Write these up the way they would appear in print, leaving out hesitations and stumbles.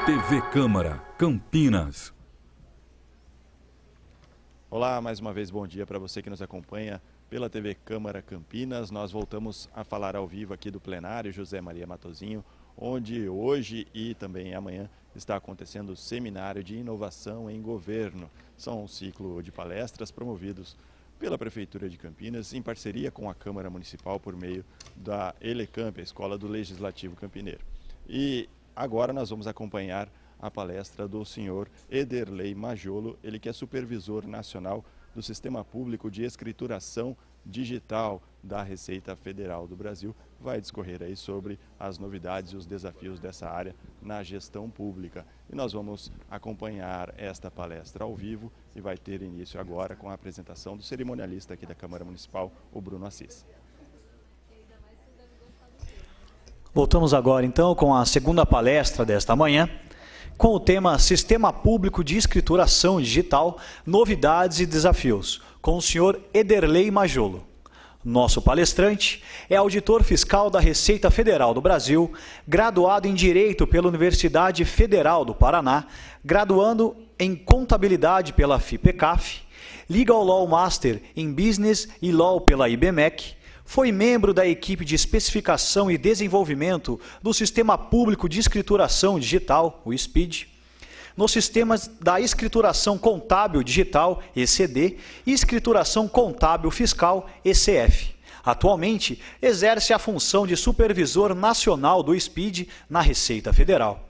TV Câmara, Campinas. Olá, mais uma vez bom dia para você que nos acompanha pela TV Câmara Campinas. Nós voltamos a falar ao vivo aqui do plenário José Maria Matosinho, onde hoje e também amanhã está acontecendo o Seminário de Inovação em Governo. São um ciclo de palestras promovidos pela Prefeitura de Campinas, em parceria com a Câmara Municipal por meio da Elecamp, a Escola do Legislativo Campineiro. E agora nós vamos acompanhar a palestra do senhor Ederlei Majolo, ele que é supervisor nacional do Sistema Público de Escrituração Digital da Receita Federal do Brasil. Vai discorrer aí sobre as novidades e os desafios dessa área na gestão pública. E nós vamos acompanhar esta palestra ao vivo e vai ter início agora com a apresentação do cerimonialista aqui da Câmara Municipal, o Bruno Assis. Voltamos agora então com a segunda palestra desta manhã, com o tema Sistema Público de Escrituração Digital, Novidades e Desafios, com o senhor Ederlei Majolo. Nosso palestrante é auditor fiscal da Receita Federal do Brasil, graduado em Direito pela Universidade Federal do Paraná, graduando em Contabilidade pela FIPECAF, Legal Law Master em Business e Law pela IBMEC, foi membro da equipe de especificação e desenvolvimento do Sistema Público de Escrituração Digital, o SPID, nos sistemas da Escrituração Contábil Digital, ECD, e Escrituração Contábil Fiscal, ECF. Atualmente, exerce a função de supervisor nacional do SPID na Receita Federal.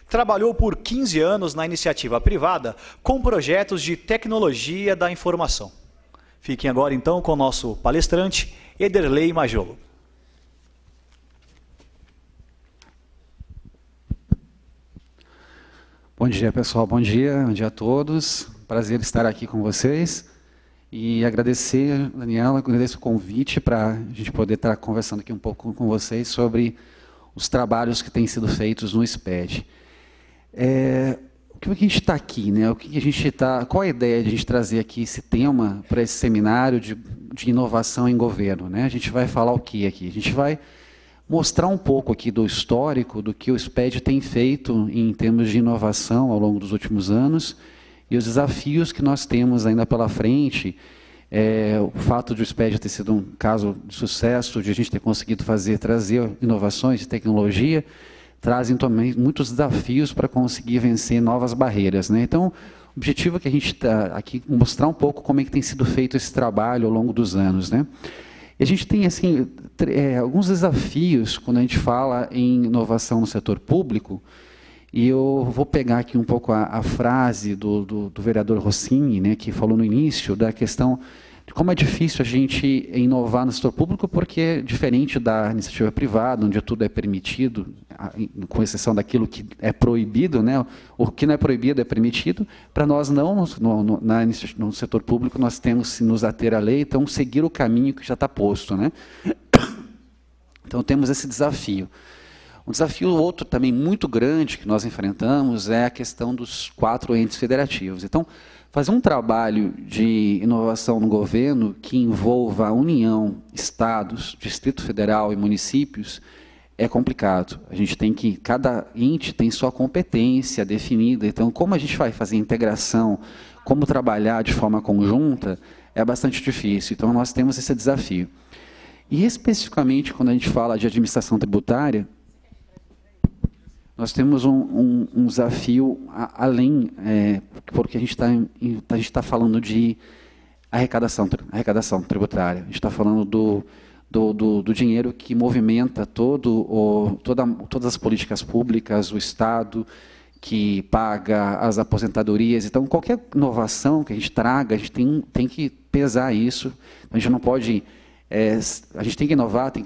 Trabalhou por 15 anos na iniciativa privada com projetos de tecnologia da informação. Fiquem agora então com o nosso palestrante, Ederlei Majolo. Bom dia, pessoal. Bom dia a todos. Prazer estar aqui com vocês. E agradecer, Daniela, agradeço o convite para a gente poder estar conversando aqui um pouco com vocês sobre os trabalhos que têm sido feitos no SPED. O que a gente está aqui, né? Qual a ideia de a gente trazer aqui esse tema para esse seminário de inovação em governo, né? A gente vai falar o que aqui? A gente vai mostrar um pouco aqui do histórico do que o SPED tem feito em termos de inovação ao longo dos últimos anos e os desafios que nós temos ainda pela frente. O fato de o SPED ter sido um caso de sucesso, de a gente ter conseguido trazer inovações de tecnologia, trazem também muitos desafios para conseguir vencer novas barreiras, né? Então, o objetivo é que a gente está aqui mostrar um pouco como é que tem sido feito esse trabalho ao longo dos anos, né? E a gente tem assim alguns desafios quando a gente fala em inovação no setor público. E eu vou pegar aqui um pouco a frase do vereador Rossini, né, que falou no início da questão de como é difícil a gente inovar no setor público, porque é diferente da iniciativa privada, onde tudo é permitido, com exceção daquilo que é proibido, né? O que não é proibido é permitido. Para nós, não, no setor público, nós temos que nos ater à lei, então seguir o caminho que já está posto, né? Então, temos esse desafio. Um desafio outro também muito grande que nós enfrentamos é a questão dos 4 entes federativos. Então, fazer um trabalho de inovação no governo que envolva a União, Estados, Distrito Federal e municípios é complicado. A gente tem que, cada ente tem sua competência definida, então como a gente vai fazer integração, como trabalhar de forma conjunta, é bastante difícil. Então nós temos esse desafio. E especificamente quando a gente fala de administração tributária, nós temos um desafio além, porque a gente está falando de arrecadação tributária. A gente está falando do dinheiro que movimenta todas as políticas públicas, o Estado, que paga as aposentadorias. Então, qualquer inovação que a gente traga, a gente tem que pesar isso. A gente não pode... a gente tem que inovar, tem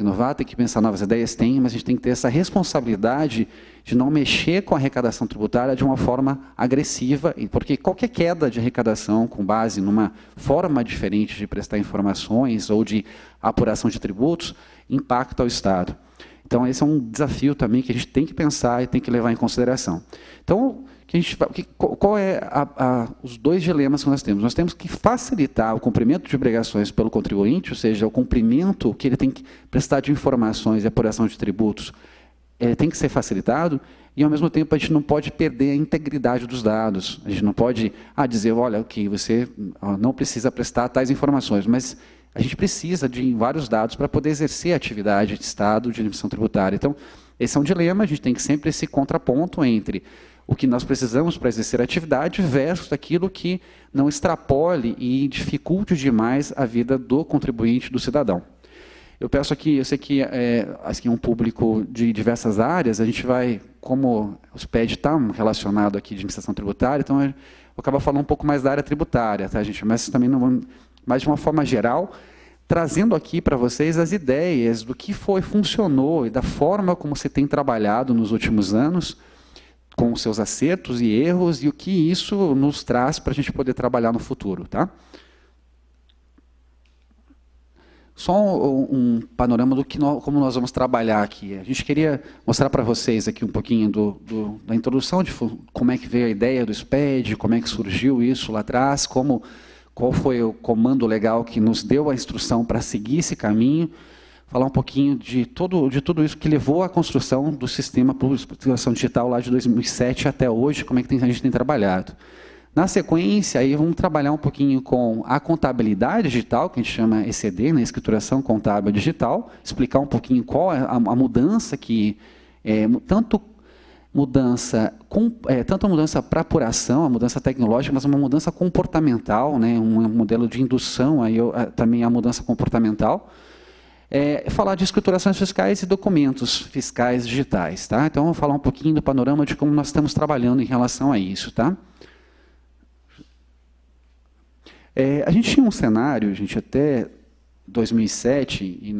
que pensar novas ideias, mas a gente tem que ter essa responsabilidade de não mexer com a arrecadação tributária de uma forma agressiva, porque qualquer queda de arrecadação com base numa forma diferente de prestar informações ou de apuração de tributos impacta o Estado. Então, esse é um desafio também que a gente tem que pensar e tem que levar em consideração. Então, o qual é os dois dilemas que nós temos? Nós temos que facilitar o cumprimento de obrigações pelo contribuinte, ou seja, o cumprimento que ele tem que prestar de informações e apuração de tributos, tem que ser facilitado, e ao mesmo tempo a gente não pode perder a integridade dos dados. A gente não pode dizer, olha, ok, você não precisa prestar tais informações, mas a gente precisa de vários dados para poder exercer a atividade de Estado de admissão tributária. Então, esse é um dilema, a gente tem que sempre esse contraponto entre o que nós precisamos para exercer a atividade versus aquilo que não extrapole e dificulte demais a vida do contribuinte, do cidadão. Eu peço aqui, eu sei que aqui é um público de diversas áreas, a gente vai, como o SPED está relacionado aqui de administração tributária, então eu vou acabar falando um pouco mais da área tributária, tá, gente? Mas também não vamos, mas de uma forma geral, trazendo aqui para vocês as ideias do que funcionou e da forma como você tem trabalhado nos últimos anos, com os seus acertos e erros, e o que isso nos traz para a gente poder trabalhar no futuro. Tá? Só um panorama do como nós vamos trabalhar aqui. A gente queria mostrar para vocês aqui um pouquinho da introdução, de como é que veio a ideia do SPED, como é que surgiu isso lá atrás, qual foi o comando legal que nos deu a instrução para seguir esse caminho, falar um pouquinho de tudo isso que levou à construção do sistema público de facturação digital lá de 2007 até hoje, como é que a gente tem trabalhado. Na sequência, aí vamos trabalhar um pouquinho com a contabilidade digital, que a gente chama ECD, né, Escrituração Contábil Digital, explicar um pouquinho qual é a mudança que, tanto mudança para apuração, a mudança tecnológica, mas uma mudança comportamental, né, um modelo de indução, aí, também a mudança comportamental, falar de escriturações fiscais e documentos fiscais digitais. Tá? Então, vamos falar um pouquinho do panorama de como nós estamos trabalhando em relação a isso. Tá? A gente tinha um cenário, até 2007, e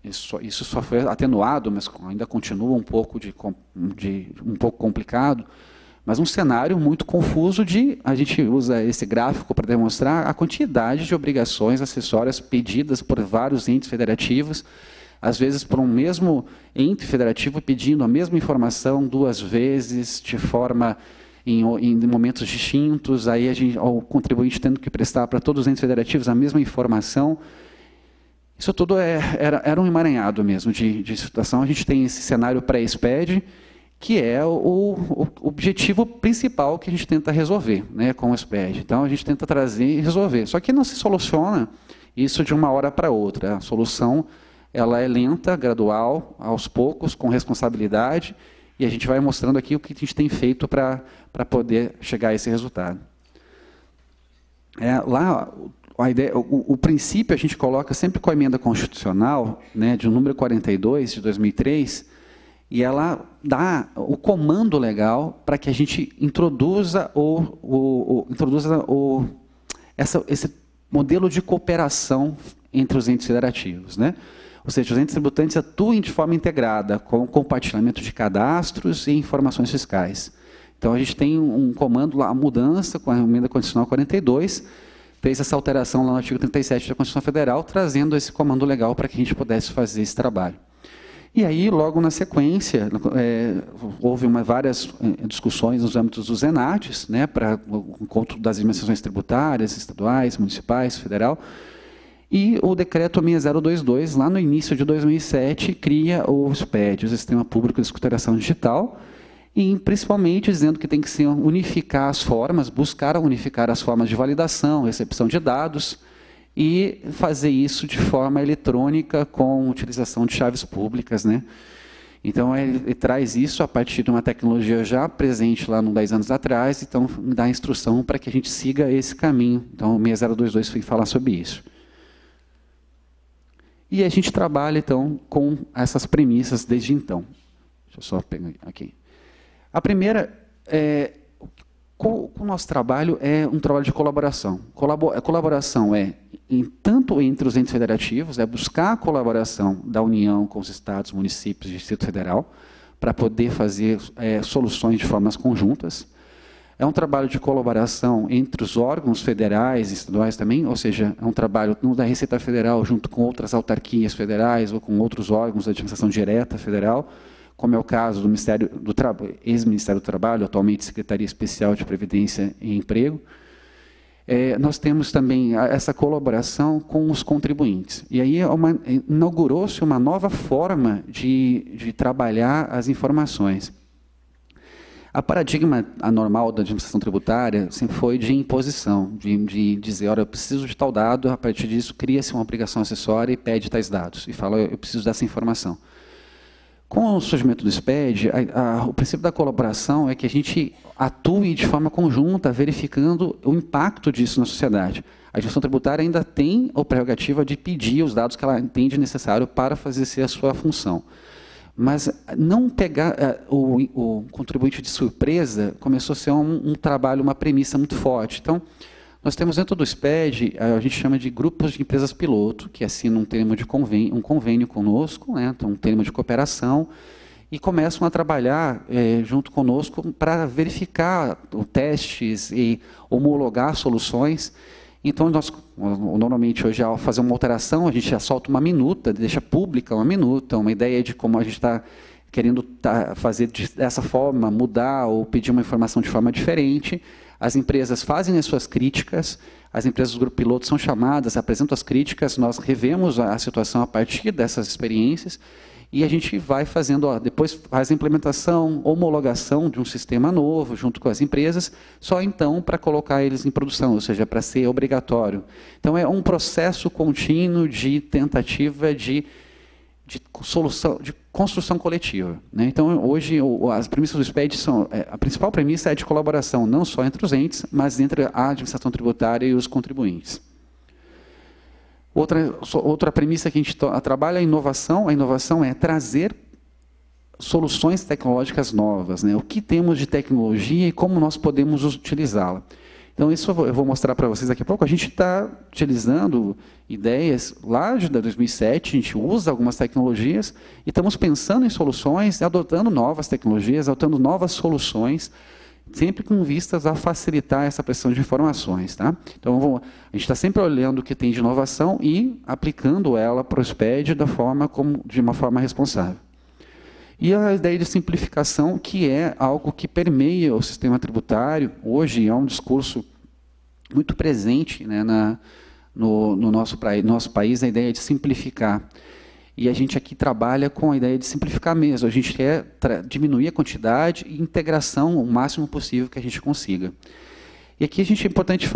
isso só foi atenuado, mas ainda continua um pouco complicado, mas um cenário muito confuso a gente usa esse gráfico para demonstrar a quantidade de obrigações acessórias pedidas por vários entes federativos, às vezes por um mesmo ente federativo pedindo a mesma informação 2 vezes, de forma em momentos distintos, aí o contribuinte tendo que prestar para todos os entes federativos a mesma informação. Isso tudo era um emaranhado mesmo de situação. A gente tem esse cenário pré-SPED, que é o objetivo principal que a gente tenta resolver, né, com o SPED. Então, a gente tenta trazer e resolver. Só que não se soluciona isso de uma hora para outra. A solução ela é lenta, gradual, aos poucos, com responsabilidade, e a gente vai mostrando aqui o que a gente tem feito para poder chegar a esse resultado. Lá, a ideia, o princípio a gente coloca sempre com a emenda constitucional, né, de número 42, de 2003, e ela dá o comando legal para que a gente introduza esse modelo de cooperação entre os entes federativos, né? Ou seja, os entes tributantes atuem de forma integrada, com compartilhamento de cadastros e informações fiscais. Então, a gente tem um comando lá, a mudança com a emenda constitucional 42, fez essa alteração lá no artigo 37 da Constituição Federal, trazendo esse comando legal para que a gente pudesse fazer esse trabalho. E aí, logo na sequência, houve várias discussões nos âmbitos dos ENADES, né, para o encontro das administrações tributárias, estaduais, municipais, federal, e o decreto 6022, lá no início de 2007, cria o SPED, o Sistema Público de Escrituração Digital, e principalmente dizendo que tem que se unificar as formas, buscar unificar as formas de validação, recepção de dados, e fazer isso de forma eletrônica com utilização de chaves públicas, né? Então, ele traz isso a partir de uma tecnologia já presente lá nos 10 anos atrás, então dá instrução para que a gente siga esse caminho. Então, o 6022 foi falar sobre isso. E a gente trabalha, então, com essas premissas desde então. Deixa eu só pegar aqui. A primeira o nosso trabalho é um trabalho de colaboração. Colaboração tanto entre os entes federativos, buscar a colaboração da União com os estados, municípios e Distrito Federal, para poder fazer soluções de formas conjuntas. É um trabalho de colaboração entre os órgãos federais e estaduais também, ou seja, é um trabalho da Receita Federal junto com outras autarquias federais ou com outros órgãos da administração direta federal, como é o caso do ex-Ministério do Trabalho, atualmente Secretaria Especial de Previdência e Emprego. Nós temos também essa colaboração com os contribuintes. E aí inaugurou-se uma nova forma de trabalhar as informações. A paradigma anormal da administração tributária sempre foi de imposição, de dizer, olha, eu preciso de tal dado, a partir disso cria-se uma obrigação acessória e pede tais dados, e fala, eu preciso dessa informação. Com o surgimento do SPED, o princípio da colaboração é que a gente atue de forma conjunta, verificando o impacto disso na sociedade. A administração tributária ainda tem a prerrogativa de pedir os dados que ela entende necessário para fazer ser a sua função. Mas não pegar o contribuinte de surpresa começou a ser um trabalho, uma premissa muito forte. Então, nós temos dentro do SPED, a gente chama de grupos de empresas piloto, que assinam um termo de um convênio conosco, né, então, um termo de cooperação, e começam a trabalhar junto conosco para verificar testes e homologar soluções. Então, nós, normalmente, hoje, ao fazer uma alteração, a gente já solta uma minuta, deixa pública uma minuta, uma ideia de como a gente está querendo fazer dessa forma, mudar ou pedir uma informação de forma diferente. As empresas fazem as suas críticas, as empresas do grupo piloto são chamadas, apresentam as críticas, nós revemos a situação a partir dessas experiências, e a gente vai fazendo, depois faz a implementação, homologação de um sistema novo, junto com as empresas, só então para colocar eles em produção, ou seja, para ser obrigatório. Então, é um processo contínuo de tentativa de solução, de construção coletiva, né? Então, hoje, as premissas do SPED são, a principal premissa é de colaboração, não só entre os entes, mas entre a administração tributária e os contribuintes. Outra premissa que a gente trabalha é a inovação. A inovação é trazer soluções tecnológicas novas, né? O que temos de tecnologia e como nós podemos utilizá-la. Então, isso eu vou mostrar para vocês daqui a pouco. A gente está utilizando ideias lá de 2007, a gente usa algumas tecnologias e estamos pensando em soluções, adotando novas tecnologias, adotando novas soluções, sempre com vistas a facilitar essa prestação de informações. Tá? Então, a gente está sempre olhando o que tem de inovação e aplicando ela para o SPED de uma forma responsável. E a ideia de simplificação, que é algo que permeia o sistema tributário, hoje é um discurso muito presente, né, no nosso país, a ideia de simplificar. E a gente aqui trabalha com a ideia de simplificar mesmo. A gente quer diminuir a quantidade e integração o máximo possível que a gente consiga. E aqui é importante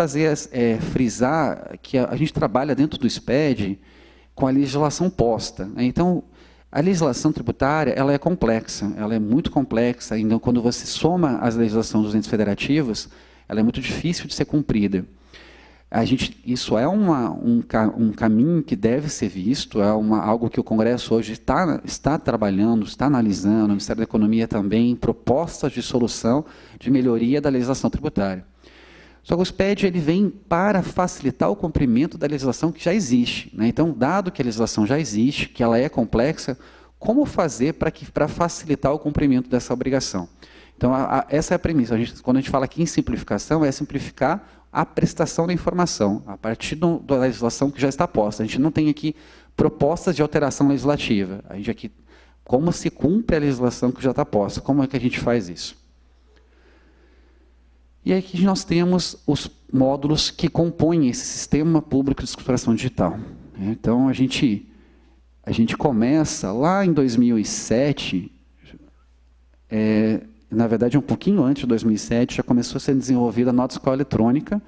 frisar que a gente trabalha dentro do SPED com a legislação posta, né? Então, a legislação tributária ela é complexa, ela é muito complexa. Então, quando você soma as legislações dos entes federativos, ela é muito difícil de ser cumprida. Isso é um caminho que deve ser visto, é algo que o Congresso hoje está trabalhando, está analisando, o Ministério da Economia também, propostas de solução de melhoria da legislação tributária. Só que o SPED ele vem para facilitar o cumprimento da legislação que já existe, né? Então, dado que a legislação já existe, que ela é complexa, como fazer para facilitar o cumprimento dessa obrigação? Então, essa é a premissa. Quando a gente fala aqui em simplificação, é simplificar a prestação da informação, a partir da legislação que já está posta. A gente não tem aqui propostas de alteração legislativa. A gente aqui, como se cumpre a legislação que já está posta? Como é que a gente faz isso? E aqui nós temos os módulos que compõem esse sistema público de escrituração digital. Então, a gente começa lá em 2007, na verdade, um pouquinho antes de 2007, já começou a ser desenvolvida a nota fiscal eletrônica,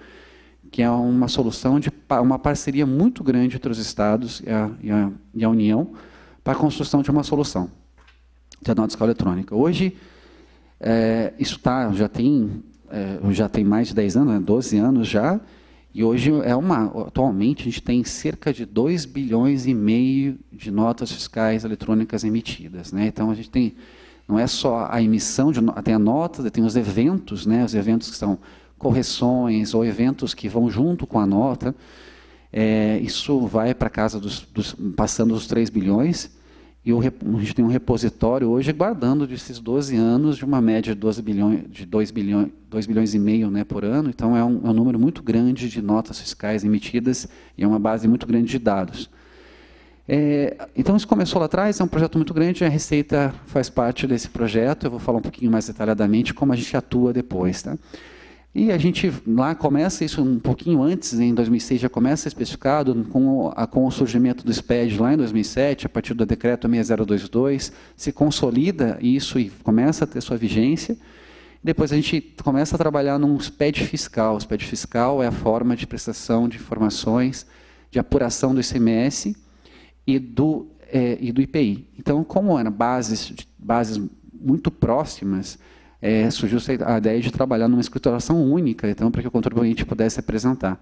que é uma solução de uma parceria muito grande entre os estados e a União para a construção de uma solução de nota fiscal eletrônica. Hoje, isso já tem mais de 10 anos, 12 anos já, e hoje atualmente a gente tem cerca de 2,5 bilhões de notas fiscais eletrônicas emitidas, né? Então a gente tem, não é só a emissão, tem a nota, tem os eventos, né? Os eventos que são correções ou eventos que vão junto com a nota, isso vai para casa passando dos 3 bilhões, e a gente tem um repositório hoje guardando desses 12 anos de uma média de 2,5 bilhões, né, por ano. Então, é um número muito grande de notas fiscais emitidas e é uma base muito grande de dados. Então, isso começou lá atrás, é um projeto muito grande, a Receita faz parte desse projeto, eu vou falar um pouquinho mais detalhadamente como a gente atua depois. Tá? E a gente lá começa isso um pouquinho antes, em 2006 já começa especificado, com o surgimento do SPED lá em 2007, a partir do decreto 6022, se consolida isso e começa a ter sua vigência. Depois a gente começa a trabalhar num SPED fiscal. O SPED fiscal é a forma de prestação de informações, de apuração do ICMS e do IPI. Então, como eram bases muito próximas, surgiu a ideia de trabalhar numa escrituração única, então, para que o contribuinte pudesse apresentar.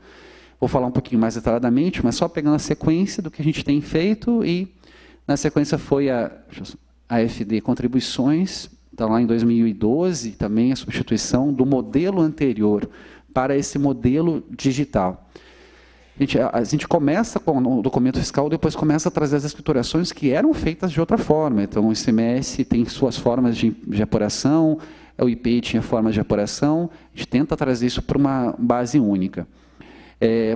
Vou falar um pouquinho mais detalhadamente, mas só pegando a sequência do que a gente tem feito, e na sequência foi a AFD Contribuições, então lá em 2012, também a substituição do modelo anterior para esse modelo digital. A gente começa com o documento fiscal, depois começa a trazer as escriturações que eram feitas de outra forma. Então, o ICMS tem suas formas de apuração, o IPI tinha formas de apuração, a gente tenta trazer isso para uma base única,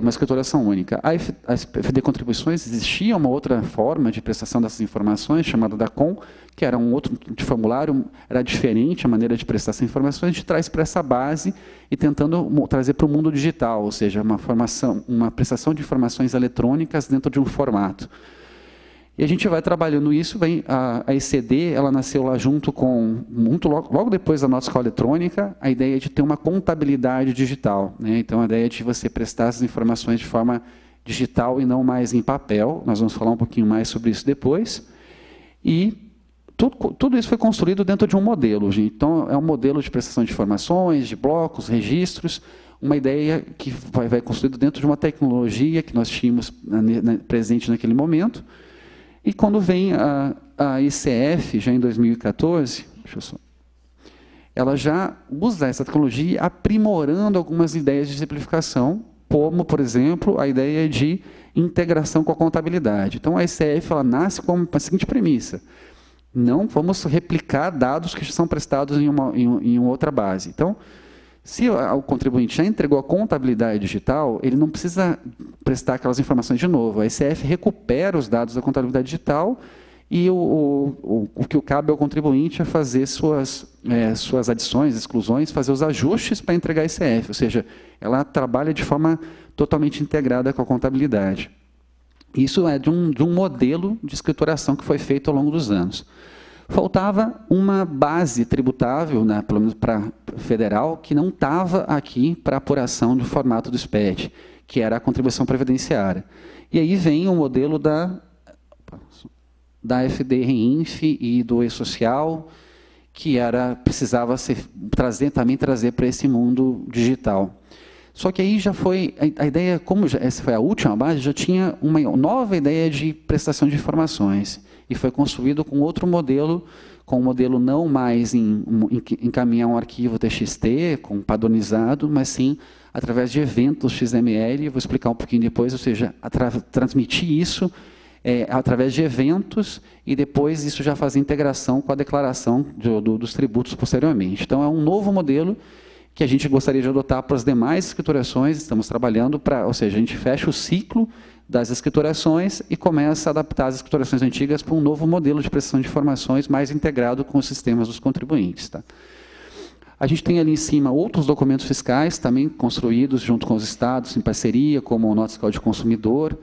uma escrituração única. A FD Contribuições, existia uma outra forma de prestação dessas informações, chamada DACOM, que era um outro de formulário, era diferente a maneira de prestar essas informações, a gente traz para essa base e tentando trazer para o mundo digital, ou seja, uma prestação de informações eletrônicas dentro de um formato. E a gente vai trabalhando isso, a ECD, ela nasceu lá junto com, logo depois da nota fiscal eletrônica, a ideia de ter uma contabilidade digital, né? Então, a ideia de você prestar essas informações de forma digital e não mais em papel, nós vamos falar um pouquinho mais sobre isso depois, e tudo isso foi construído dentro de um modelo, gente. Então, é um modelo de prestação de informações, de blocos, registros, uma ideia que vai construído dentro de uma tecnologia que nós tínhamos presente naquele momento. E quando vem a ICF, já em 2014, ela já usa essa tecnologia aprimorando algumas ideias de simplificação, como, por exemplo, a ideia de integração com a contabilidade. Então, a ICF ela nasce com a seguinte premissa: não vamos replicar dados que são prestados em uma outra base. Então, se o contribuinte já entregou a contabilidade digital, ele não precisa prestar aquelas informações de novo. A ICF recupera os dados da contabilidade digital e o que cabe ao contribuinte é fazer suas adições, exclusões, fazer os ajustes para entregar a ICF. Ou seja, ela trabalha de forma totalmente integrada com a contabilidade. Isso é de um modelo de escrituração que foi feito ao longo dos anos. Faltava uma base tributável, né, pelo menos para federal, que não estava aqui para apuração do formato do SPED, que era a contribuição previdenciária. E aí vem o modelo da FD Reinf e do E-Social, que precisava também trazer para esse mundo digital. Só que aí já foi, a ideia, como essa foi a última base, já tinha uma nova ideia de prestação de informações. E foi construído com outro modelo, com um modelo não mais encaminhar um arquivo TXT, padronizado, mas sim através de eventos XML, vou explicar um pouquinho depois, ou seja, transmitir isso através de eventos e depois isso já fazer integração com a declaração dos tributos posteriormente. Então, é um novo modelo que a gente gostaria de adotar para as demais escriturações, estamos trabalhando para, ou seja, a gente fecha o ciclo das escriturações e começa a adaptar as escriturações antigas para um novo modelo de prestação de informações mais integrado com os sistemas dos contribuintes. Tá? A gente tem ali em cima outros documentos fiscais também construídos junto com os estados em parceria, como o Nota Fiscal de Consumidor,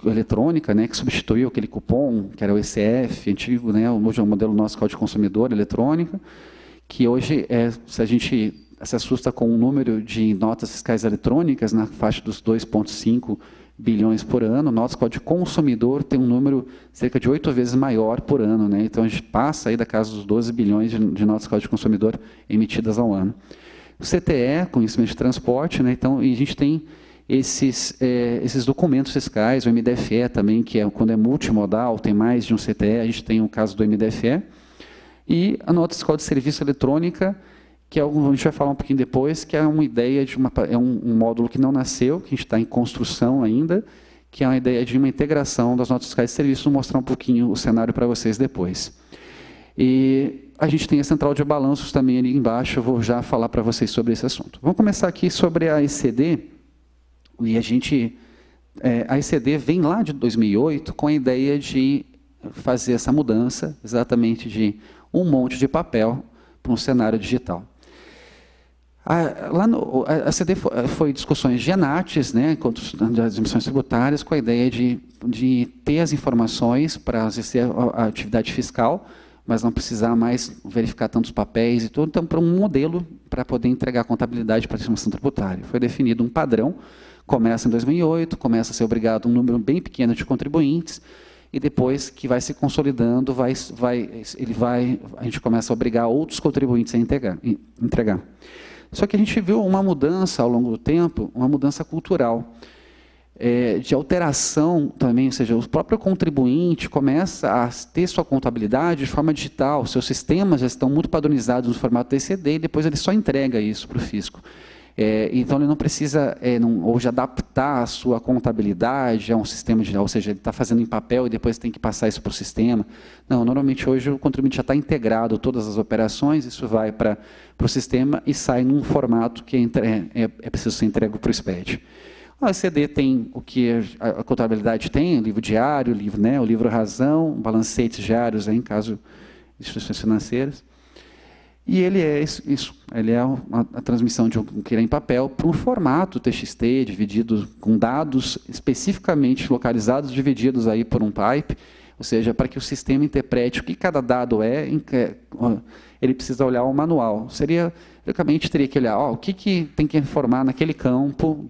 eletrônica, né, que substituiu aquele cupom, que era o ECF antigo, né, hoje é o modelo Nota Fiscal de Consumidor, eletrônica, que hoje, se a gente se assusta com o número de notas fiscais eletrônicas na faixa dos 2,5 bilhões por ano, nota fiscal de consumidor tem um número cerca de 8 vezes maior por ano, né? Então a gente passa aí da casa dos 12 bilhões de notas fiscal de consumidor emitidas ao ano. O CTE, conhecimento de transporte, né? Então, e a gente tem esses documentos fiscais, o MDFE também, que quando é multimodal, tem mais de um CTE, a gente tem o caso do MDFE, e a nota fiscal de serviço eletrônica, que a gente vai falar um pouquinho depois, que é uma ideia de um módulo que não nasceu, que a gente está em construção ainda, que é uma ideia de uma integração das notas fiscais de serviço, vou mostrar um pouquinho o cenário para vocês depois. E a gente tem a central de balanços também ali embaixo, eu vou já falar para vocês sobre esse assunto. Vamos começar aqui sobre a ECD, e a gente a ECD vem lá de 2008 com a ideia de fazer essa mudança, exatamente de um monte de papel para um cenário digital. A ECD foi discussões de ANATs, né, das admissões tributárias, com a ideia de ter as informações para exercer a atividade fiscal, mas não precisar mais verificar tantos papéis e tudo, então para um modelo para poder entregar a contabilidade para a administração tributária. Foi definido um padrão, começa em 2008, começa a ser obrigado um número bem pequeno de contribuintes, e depois que vai se consolidando, a gente começa a obrigar outros contribuintes a entregar. Só que a gente viu uma mudança ao longo do tempo, uma mudança cultural, de alteração também, ou seja, o próprio contribuinte começa a ter sua contabilidade de forma digital, seus sistemas já estão muito padronizados no formato ECD e depois ele só entrega isso para o fisco. Então ele não precisa hoje adaptar a sua contabilidade a um sistema digital, ou seja, ele está fazendo em papel e depois tem que passar isso para o sistema. Não, normalmente hoje o contribuinte já está integrado todas as operações, isso vai para o sistema e sai num formato que é preciso ser entregue para o SPED. A ECD tem o que a contabilidade tem, o livro diário, o livro razão, balancetes diários em caso de instituições financeiras. E ele é isso, ele é a transmissão de um que é em papel para um formato TXT, dividido com dados especificamente localizados, divididos aí por um pipe, ou seja, para que o sistema interprete o que cada dado ele precisa olhar o manual. Teoricamente, teria que olhar o que tem que informar naquele campo,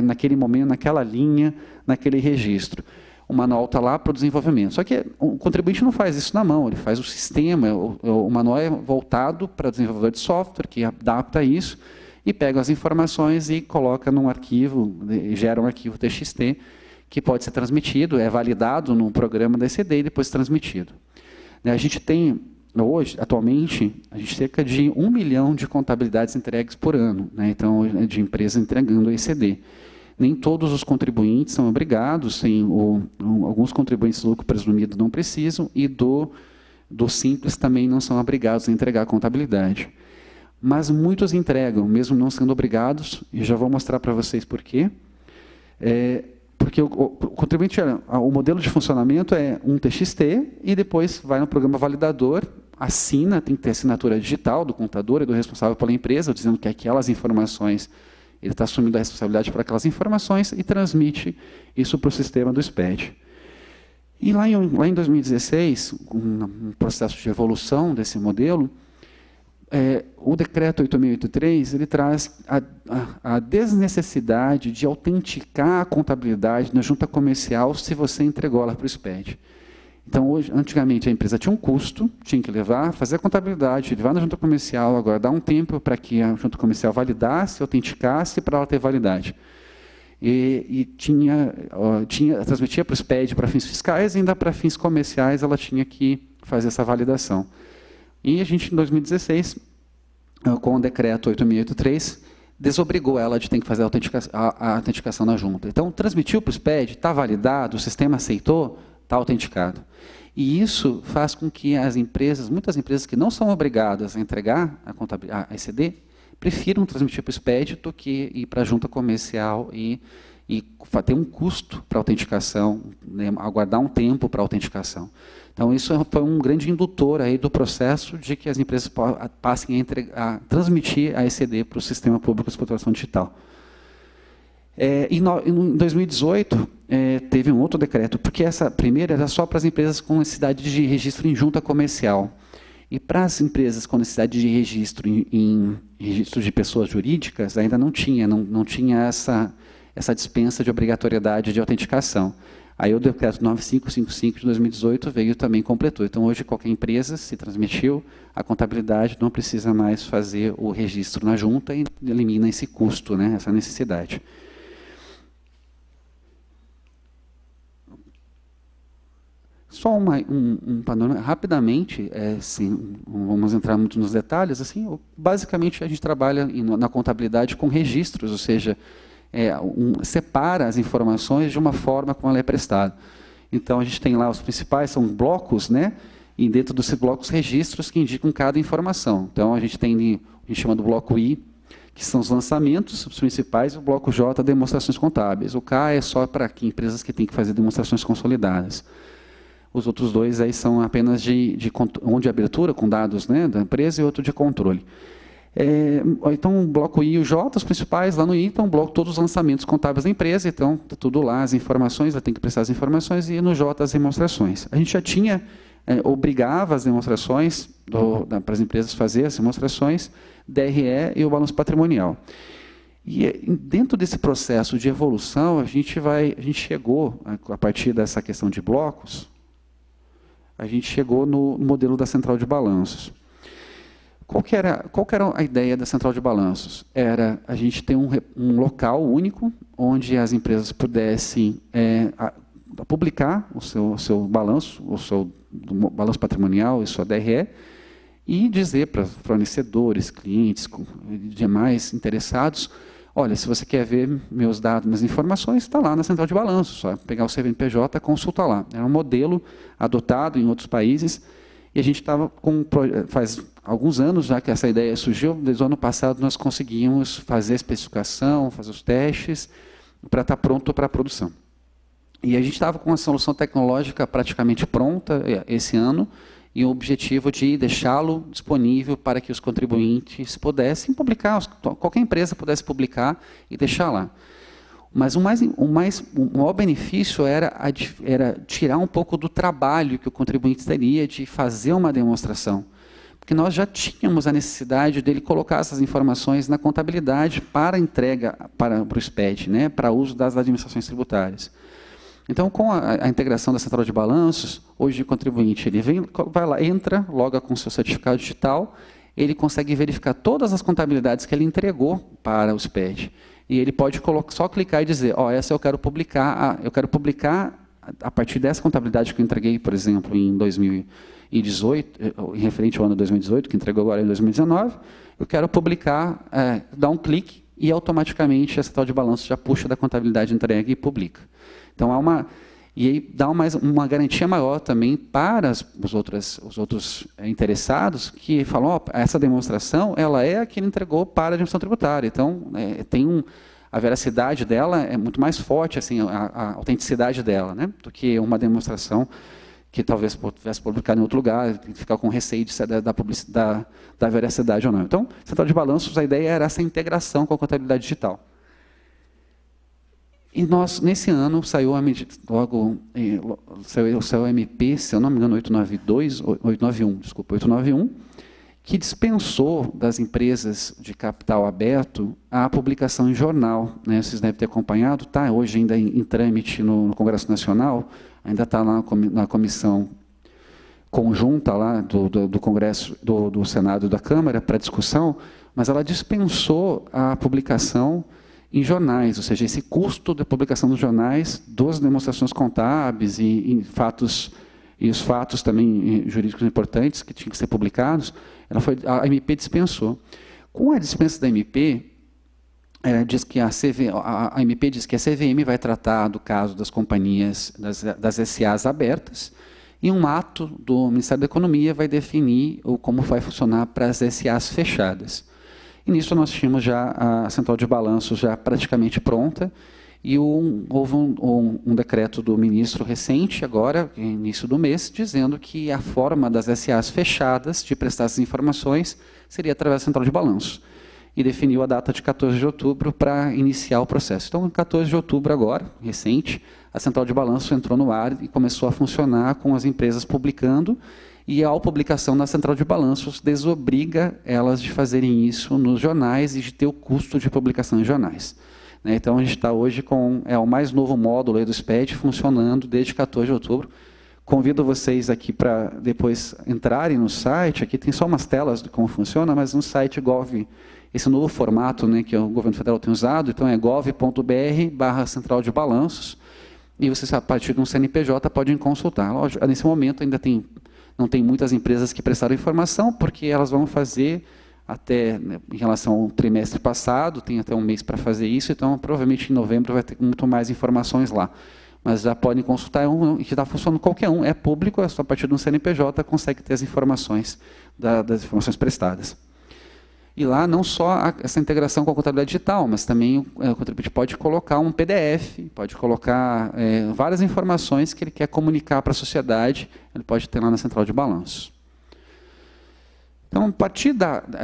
naquele momento, naquela linha, naquele registro. O manual está lá para o desenvolvimento. Só que o contribuinte não faz isso na mão, ele faz o sistema, o manual é voltado para o desenvolvedor de software, que adapta isso, e pega as informações e coloca num arquivo, gera um arquivo TXT, que pode ser transmitido, é validado no programa da ECD e depois transmitido. A gente tem, hoje, atualmente, cerca de 1 milhão de contabilidades entregues por ano, então, de empresas entregando a ECD. Nem todos os contribuintes são obrigados, alguns contribuintes do lucro presumido não precisam, e do simples também não são obrigados a entregar a contabilidade. Mas muitos entregam, mesmo não sendo obrigados, e já vou mostrar para vocês por quê. Porque o contribuinte, o modelo de funcionamento é um TXT, e depois vai no programa validador, assina, tem que ter assinatura digital do contador e do responsável pela empresa, dizendo que aquelas informações ele está assumindo a responsabilidade por aquelas informações e transmite isso para o sistema do SPED. E lá em 2016, um processo de evolução desse modelo, o decreto 8683 ele traz a desnecessidade de autenticar a contabilidade na junta comercial se você entregou ela para o SPED. Então, antigamente, a empresa tinha um custo, tinha que fazer a contabilidade, levar na junta comercial, agora dá um tempo para que a junta comercial validasse, autenticasse para ela ter validade. E transmitia para o SPED para fins fiscais e ainda para fins comerciais ela tinha que fazer essa validação. E a gente, em 2016, com o decreto 8683, desobrigou ela de ter que fazer a autenticação na junta. Então, transmitiu para o SPED, está validado, o sistema aceitou, está autenticado. E isso faz com que muitas empresas que não são obrigadas a entregar a ECD, prefiram transmitir para o SPED do que ir para a junta comercial e ter um custo para autenticação, aguardar um tempo para autenticação. Então, isso foi um grande indutor aí do processo de que as empresas passem a transmitir a ECD para o Sistema Público de Exploração Digital. Em 2018, teve um outro decreto, porque essa primeira era só para as empresas com necessidade de registro em junta comercial. E para as empresas com necessidade de registro em registro de pessoas jurídicas, ainda não tinha essa dispensa de obrigatoriedade de autenticação. Aí o decreto 9555 de 2018 veio também e completou. Então, hoje, qualquer empresa, se transmitiu a contabilidade, não precisa mais fazer o registro na junta e elimina esse custo, essa necessidade. Só um panorama, rapidamente, não vamos entrar muito nos detalhes, basicamente a gente trabalha na contabilidade com registros, ou seja, separa as informações de uma forma como ela é prestada. Então, a gente tem lá os principais, são blocos, e dentro desses blocos registros que indicam cada informação. Então, a gente chama do bloco I, que são os lançamentos, os principais, e o bloco J, demonstrações contábeis. O K é só para empresas que têm que fazer demonstrações consolidadas. Os outros dois aí são apenas um de abertura, com dados, né, da empresa, e outro de controle. Então, o bloco I e o J, os principais, lá no I, então, bloco todos os lançamentos contábeis da empresa, então, está tudo lá, as informações, ela tem que prestar as informações, e no J, as demonstrações. A gente já tinha, obrigava as demonstrações, para as empresas fazer as demonstrações, DRE e o balanço patrimonial. E dentro desse processo de evolução, a gente chegou, a partir dessa questão de blocos, a gente chegou no modelo da central de balanços. Qual que era a ideia da central de balanços? Era a gente ter um local único, onde as empresas pudessem publicar o seu balanço, balanço patrimonial e sua DRE, e dizer para fornecedores, clientes e demais interessados, olha, se você quer ver meus dados, minhas informações, está lá na central de balanços, só pegar o CNPJ e consultar lá. É um modelo adotado em outros países, e a gente estava faz alguns anos já que essa ideia surgiu, desde o ano passado nós conseguimos fazer a especificação, fazer os testes, para estar pronto para a produção. E a gente estava com a solução tecnológica praticamente pronta esse ano, e o objetivo de deixá-lo disponível para que os contribuintes pudessem publicar, qualquer empresa pudesse publicar e deixar lá. Mas o maior benefício era tirar um pouco do trabalho que o contribuinte teria de fazer uma demonstração. Porque nós já tínhamos a necessidade dele colocar essas informações na contabilidade para entrega para o SPED, né, para uso das administrações tributárias. Então, com a integração da central de balanços, hoje o contribuinte vai lá, entra, loga com o seu certificado digital, ele consegue verificar todas as contabilidades que ele entregou para o SPED. E ele pode só clicar e dizer, essa eu quero publicar a partir dessa contabilidade que eu entreguei, por exemplo, em 2018, em referente ao ano 2018, que entregou agora em 2019, eu quero publicar, dar um clique e automaticamente a central de balanços já puxa da contabilidade entregue e publica. Então, e aí dá uma garantia maior também para os outros interessados que falam, essa demonstração ela é a que ele entregou para a administração tributária. Então, a veracidade dela é muito mais forte, assim, a autenticidade dela, né, do que uma demonstração que talvez tivesse publicado em outro lugar, ficar com receio da veracidade ou não. Então, central de balanços, a ideia era essa integração com a contabilidade digital. E nós, nesse ano, saiu o MP, se eu não me engano, 891, que dispensou das empresas de capital aberto a publicação em jornal. Né? Vocês devem ter acompanhado, está hoje ainda em trâmite no Congresso Nacional, ainda está lá na comissão conjunta lá do Congresso, do Senado e da Câmara para discussão, mas ela dispensou a publicação em jornais, ou seja, esse custo da publicação dos jornais, das demonstrações contábeis e os fatos também jurídicos importantes que tinham que ser publicados, a MP dispensou. Com a dispensa da MP, a MP diz que a CVM vai tratar do caso das companhias, das SAs abertas, e um ato do Ministério da Economia vai definir como vai funcionar para as SAs fechadas. E nisso nós tínhamos já a central de balanços já praticamente pronta, e houve um decreto do ministro recente, agora, início do mês, dizendo que a forma das SAs fechadas de prestar essas informações seria através da central de balanços. E definiu a data de 14 de outubro para iniciar o processo. Então, em 14 de outubro agora, recente, a central de balanços entrou no ar e começou a funcionar com as empresas publicando, e a publicação na central de balanços desobriga elas de fazerem isso nos jornais e de ter o custo de publicação em jornais. Então, a gente está hoje com o mais novo módulo aí do SPED funcionando desde 14 de outubro. Convido vocês aqui para depois entrarem no site, aqui tem só umas telas de como funciona, mas no site Gov, esse novo formato, né, que o governo federal tem usado, então é gov.br/central de balanços, e vocês, a partir de um CNPJ, podem consultar. Lógico, nesse momento ainda não tem muitas empresas que prestaram informação, porque elas vão fazer até, né, em relação ao trimestre passado, tem até um mês para fazer isso, então provavelmente em novembro vai ter muito mais informações lá. Mas já podem consultar, que está funcionando qualquer um, é público, a partir de um CNPJ consegue ter as informações das informações prestadas. E lá não só essa integração com a contabilidade digital, mas também o contribuinte pode colocar um PDF, pode colocar várias informações que ele quer comunicar para a sociedade, ele pode ter lá na central de balanço. Então, a partir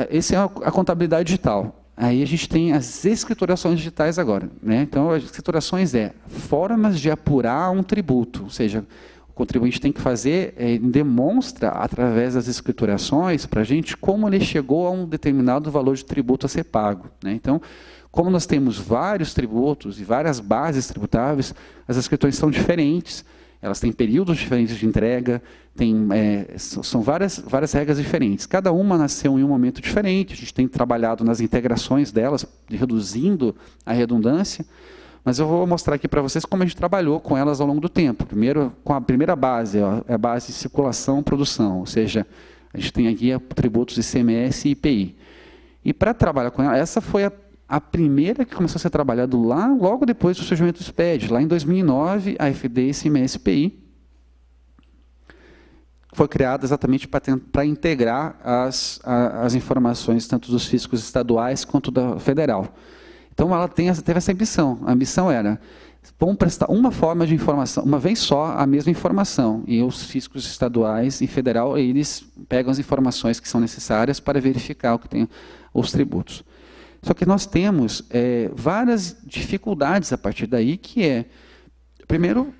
essa é a contabilidade digital. Aí a gente tem as escriturações digitais agora, né? Então, as escriturações formas de apurar um tributo, ou seja, o contribuinte tem que fazer, demonstra através das escriturações para a gente como ele chegou a um determinado valor de tributo a ser pago, né? Então, como nós temos vários tributos e várias bases tributáveis, as escriturações são diferentes, elas têm períodos diferentes de entrega, são várias regras diferentes. Cada uma nasceu em um momento diferente, a gente tem trabalhado nas integrações delas, reduzindo a redundância, mas eu vou mostrar aqui para vocês como a gente trabalhou com elas ao longo do tempo. Primeiro, com a primeira base, é a base de circulação e produção, ou seja, a gente tem aqui tributos ICMS e IPI. E para trabalhar com ela, essa foi a primeira que começou a ser trabalhada logo depois do surgimento do SPED. Lá em 2009, a FD ICMS IPI foi criada exatamente para integrar as informações, tanto dos fiscos estaduais quanto da federal. Então, ela teve essa ambição. A ambição era, vamos prestar uma forma de informação, uma vez só, a mesma informação. E os fiscos estaduais e federal, eles pegam as informações que são necessárias para verificar o que tem os tributos. Só que nós temos várias dificuldades a partir daí, que primeiro,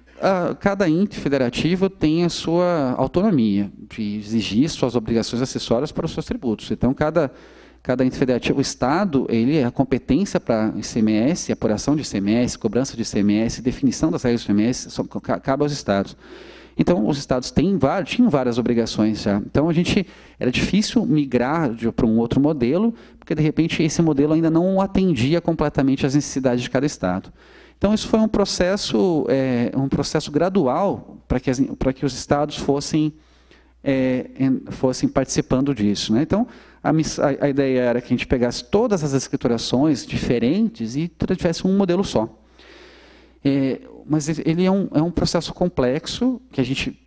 cada ente federativo tem a sua autonomia de exigir suas obrigações acessórias para os seus tributos. Então, cada ente federativo, o Estado, a competência para ICMS, apuração de ICMS, cobrança de ICMS, definição das regras de ICMS, cabe aos Estados. Então, os Estados tinham várias obrigações já. Então, era difícil migrar para um outro modelo, porque, de repente, esse modelo ainda não atendia completamente às necessidades de cada Estado. Então, isso foi um processo gradual para que os Estados fossem participando disso, né? Então, a ideia era que a gente pegasse todas as escriturações diferentes e tivesse um modelo só. Mas ele é um processo complexo, que a gente...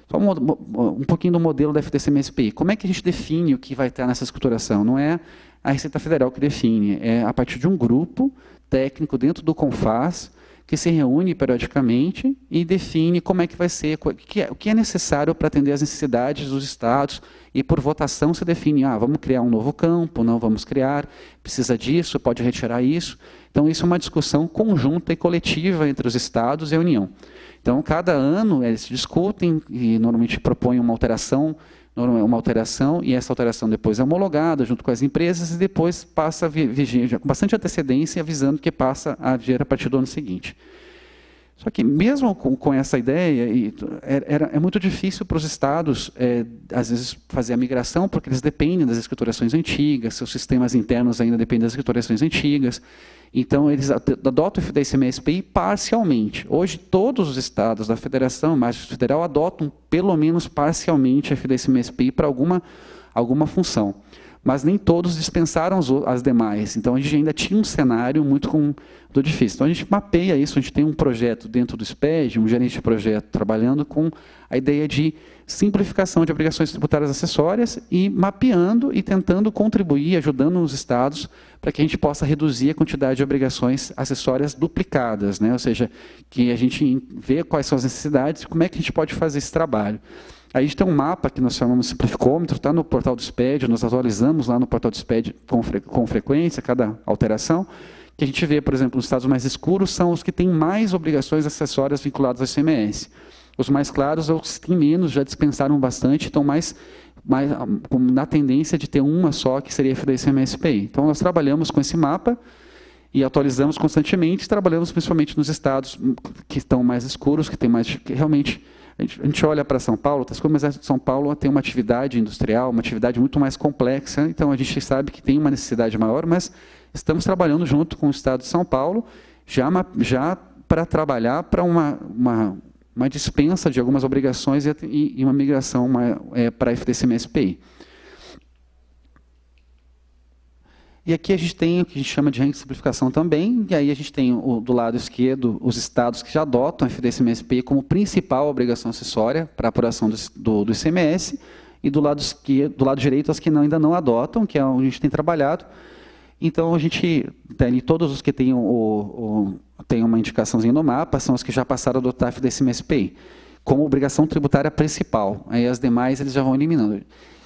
Só um pouquinho do modelo da FDCMS-IPI. Como é que a gente define o que vai estar nessa escrituração? Não é a Receita Federal que define, é a partir de um grupo técnico dentro do CONFAS, que se reúne periodicamente e define como é que vai ser, o que é necessário para atender às necessidades dos estados, e por votação se define, vamos criar um novo campo, não vamos criar, precisa disso, pode retirar isso. Então, isso é uma discussão conjunta e coletiva entre os estados e a União. Então, cada ano eles discutem e normalmente propõem uma alteração, e essa alteração depois é homologada junto com as empresas e depois passa a vigir com bastante antecedência, avisando que passa a vigir a partir do ano seguinte. Só que mesmo com essa ideia, é muito difícil para os estados, às vezes, fazer a migração, porque eles dependem das escriturações antigas, seus sistemas internos ainda dependem das escriturações antigas. Então, eles adotam o FDICMS-IPI parcialmente. Hoje, todos os estados da federação, mais federal, adotam, pelo menos parcialmente, a FDICMS-IPI para alguma função. Mas nem todos dispensaram as demais. Então, a gente ainda tinha um cenário muito difícil. Então, a gente mapeia isso, a gente tem um projeto dentro do SPED, um gerente de projeto trabalhando com a ideia de simplificação de obrigações tributárias acessórias e mapeando e tentando contribuir, ajudando os estados para que a gente possa reduzir a quantidade de obrigações acessórias duplicadas, né? Ou seja, que a gente vê quais são as necessidades e como é que a gente pode fazer esse trabalho. Aí a gente tem um mapa que nós chamamos de simplificômetro, está no portal do SPED, nós atualizamos lá no portal do SPED com frequência, cada alteração, que a gente vê, por exemplo, os estados mais escuros são os que têm mais obrigações acessórias vinculadas ao ICMS. Os mais claros, os que têm menos, já dispensaram bastante, estão mais na tendência de ter uma só, que seria a FDICMS-IPI. Então, nós trabalhamos com esse mapa e atualizamos constantemente, trabalhamos principalmente nos estados que estão mais escuros, que realmente... A gente olha para São Paulo, mas São Paulo tem uma atividade industrial, uma atividade muito mais complexa, então a gente sabe que tem uma necessidade maior, mas estamos trabalhando junto com o Estado de São Paulo, já para trabalhar para uma dispensa de algumas obrigações e uma migração para a FDICMS-IPI. E aqui a gente tem o que a gente chama de ranking de simplificação também, e aí a gente tem do lado esquerdo os estados que já adotam a FDICMS-IPI como principal obrigação acessória para a apuração do ICMS, e do lado direito as que ainda não adotam, que é onde a gente tem trabalhado. Então, a gente tem ali todos os que têm uma indicaçãozinha no mapa, são os que já passaram a adotar a FDSM-SPI, como obrigação tributária principal. Aí as demais eles já vão eliminando.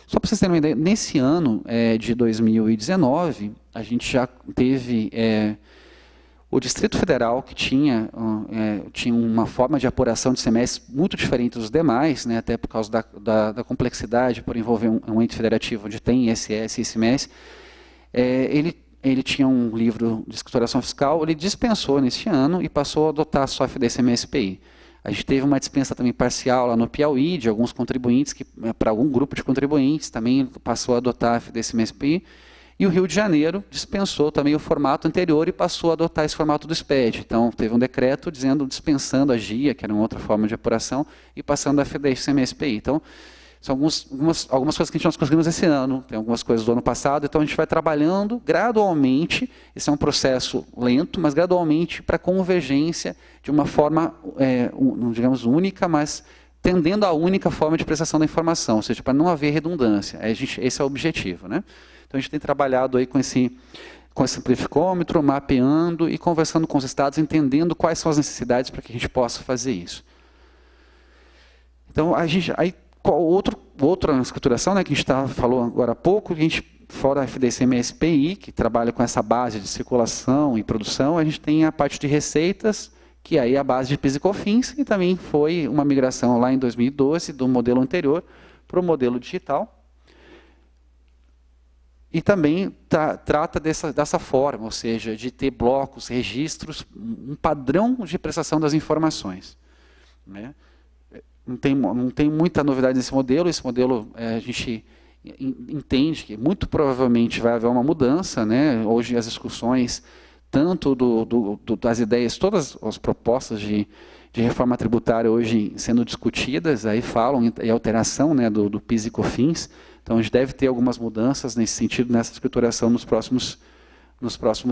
Só para vocês terem uma ideia, nesse ano de 2019, a gente já teve o Distrito Federal, que tinha uma forma de apuração de semestres muito diferente dos demais, né, até por causa da complexidade, por envolver um ente federativo onde tem ISS e ICMS. Ele tinha um livro de escrituração fiscal, ele dispensou neste ano e passou a adotar só a FDSM-SPI. A gente teve uma dispensa também parcial lá no Piauí, de alguns contribuintes, para algum grupo de contribuintes, também passou a adotar a FDSM-SPI. E o Rio de Janeiro dispensou também o formato anterior e passou a adotar esse formato do SPED. Então, teve um decreto dispensando a GIA, que era uma outra forma de apuração, e passando a FDSM-SPI. Então, são algumas coisas que nós conseguimos esse ano, tem algumas coisas do ano passado, então a gente vai trabalhando gradualmente, esse é um processo lento, mas gradualmente para convergência de uma forma, digamos, única, mas tendendo à única forma de prestação da informação, ou seja, para não haver redundância. Esse é o objetivo, né? Então a gente tem trabalhado aí com esse amplificômetro, mapeando e conversando com os estados, entendendo quais são as necessidades para que a gente possa fazer isso. Então, outra escrituração, né, que a gente falou agora há pouco, fora a FDSM-SPI, que trabalha com essa base de circulação e produção, a gente tem a parte de receitas, que aí é a base de PIS e COFINS, e também foi uma migração lá em 2012 do modelo anterior para o modelo digital. E também trata dessa forma, ou seja, de ter blocos, registros, um padrão de prestação das informações, né? Não tem muita novidade nesse modelo. Esse modelo a gente entende que muito provavelmente vai haver uma mudança, né? Hoje as discussões, tanto das ideias, todas as propostas de reforma tributária hoje sendo discutidas, aí falam em alteração, né, do PIS e COFINS. Então a gente deve ter algumas mudanças nesse sentido, nessa escrituração nos próximos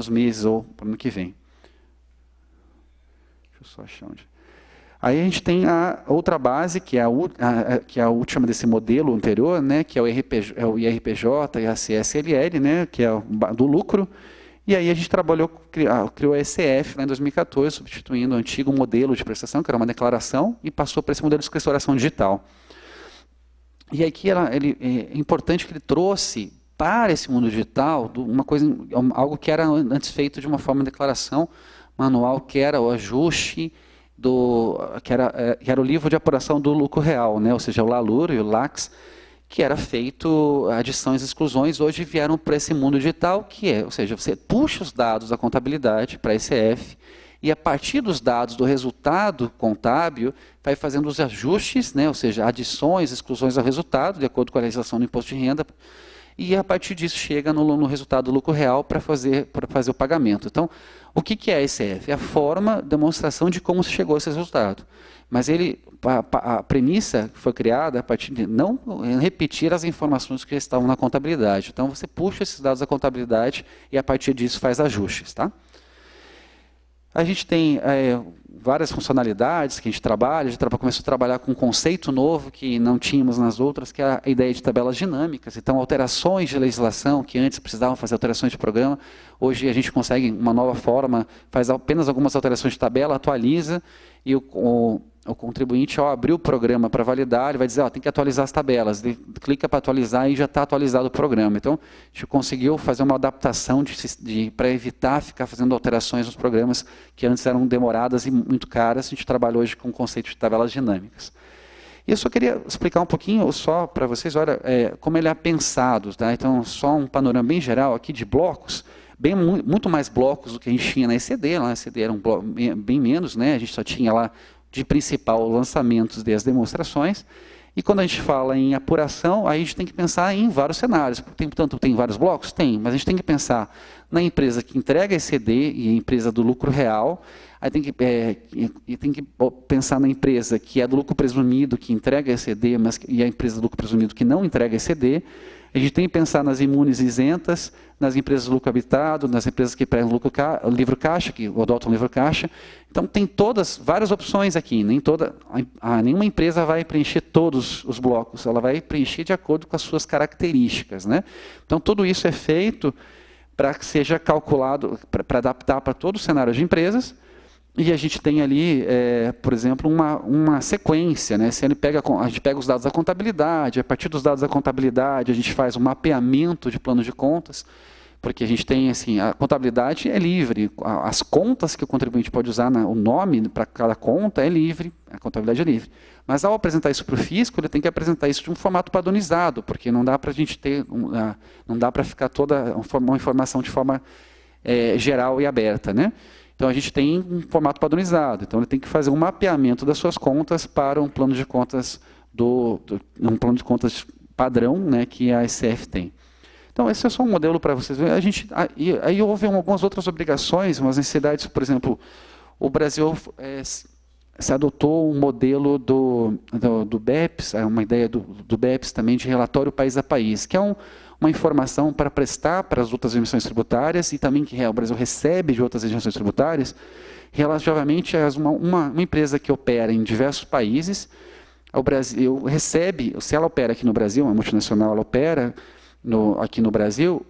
meses ou para o ano que vem. Deixa eu só achar onde. Aí a gente tem a outra base, que é a última desse modelo anterior, né, que é o IRPJ e a CSLL, né, que é do lucro. E aí a gente criou a ECF lá em 2014, substituindo o antigo modelo de prestação, que era uma declaração, e passou para esse modelo de escrituração digital. E aqui é importante que ele trouxe para esse mundo digital algo que era antes feito de uma forma de declaração manual, que era o ajuste que era o livro de apuração do lucro real, né? Ou seja, o LALUR e o LAX, que era feito adições e exclusões, hoje vieram para esse mundo digital, ou seja, você puxa os dados da contabilidade para a ECF, e a partir dos dados do resultado contábil, vai fazendo os ajustes, né? Ou seja, adições, exclusões ao resultado, de acordo com a legislação do imposto de renda, e a partir disso chega no resultado do lucro real para fazer o pagamento. Então, o que é a ECF? É a forma, demonstração de como se chegou a esse resultado. Mas a premissa foi criada a partir de não repetir as informações que já estavam na contabilidade. Então, você puxa esses dados da contabilidade e a partir disso faz ajustes, tá? A gente tem várias funcionalidades que a gente trabalha, começou a trabalhar com um conceito novo que não tínhamos nas outras, que é a ideia de tabelas dinâmicas. Então, alterações de legislação, que antes precisavam fazer alterações de programa, hoje a gente consegue uma nova forma, faz apenas algumas alterações de tabela, atualiza, e o contribuinte, ao abrir o programa para validar, ele vai dizer, tem que atualizar as tabelas. Ele clica para atualizar e já está atualizado o programa. Então, a gente conseguiu fazer uma adaptação para evitar ficar fazendo alterações nos programas que antes eram demoradas e muito caras. A gente trabalha hoje com o conceito de tabelas dinâmicas. E eu só queria explicar um pouquinho só para vocês, olha, como ele é pensado, tá? Então, só um panorama bem geral aqui de blocos, muito mais blocos do que a gente tinha na ECD. Lá na ECD era bem menos, né? A gente só tinha lá de principal lançamentos das demonstrações, e quando a gente fala em apuração, aí a gente tem que pensar em vários cenários. Portanto, tem vários blocos? Tem, mas a gente tem que pensar na empresa que entrega ECD e a empresa do lucro real, aí tem que pensar na empresa que é do lucro presumido, que entrega ECD, e a empresa do lucro presumido que não entrega ECD, A gente tem que pensar nas imunes isentas, nas empresas de lucro habitado, nas empresas que pregam livro caixa, que adotam livro caixa. Então, tem várias opções aqui. Nenhuma empresa vai preencher todos os blocos, ela vai preencher de acordo com as suas características, né? Então, tudo isso é feito para que seja calculado, para adaptar para todo o cenário de empresas. E a gente tem ali, por exemplo, uma sequência, né? Se a gente pega os dados da contabilidade, a partir dos dados da contabilidade a gente faz um mapeamento de plano de contas, porque a gente tem assim, a contabilidade é livre, as contas que o contribuinte pode usar, o nome para cada conta é livre, a contabilidade é livre. Mas ao apresentar isso para o fisco, ele tem que apresentar isso de um formato padronizado, porque não dá para a gente ter, não dá para ficar toda uma informação de forma geral e aberta, né? Então, a gente tem um formato padronizado. Então, ele tem que fazer um mapeamento das suas contas para um plano de contas um plano de contas padrão, né, que a SF tem. Então, esse é só um modelo para vocês verem. Aí houve algumas outras obrigações, umas necessidades, por exemplo, o Brasil se adotou um modelo do BEPS, uma ideia do BEPS também de relatório país a país, que é uma informação para prestar para as outras emissões tributárias e também que o Brasil recebe de outras emissões tributárias, relativamente a uma empresa que opera em diversos países. O Brasil recebe, se ela opera aqui no Brasil, uma multinacional, ela opera aqui no Brasil,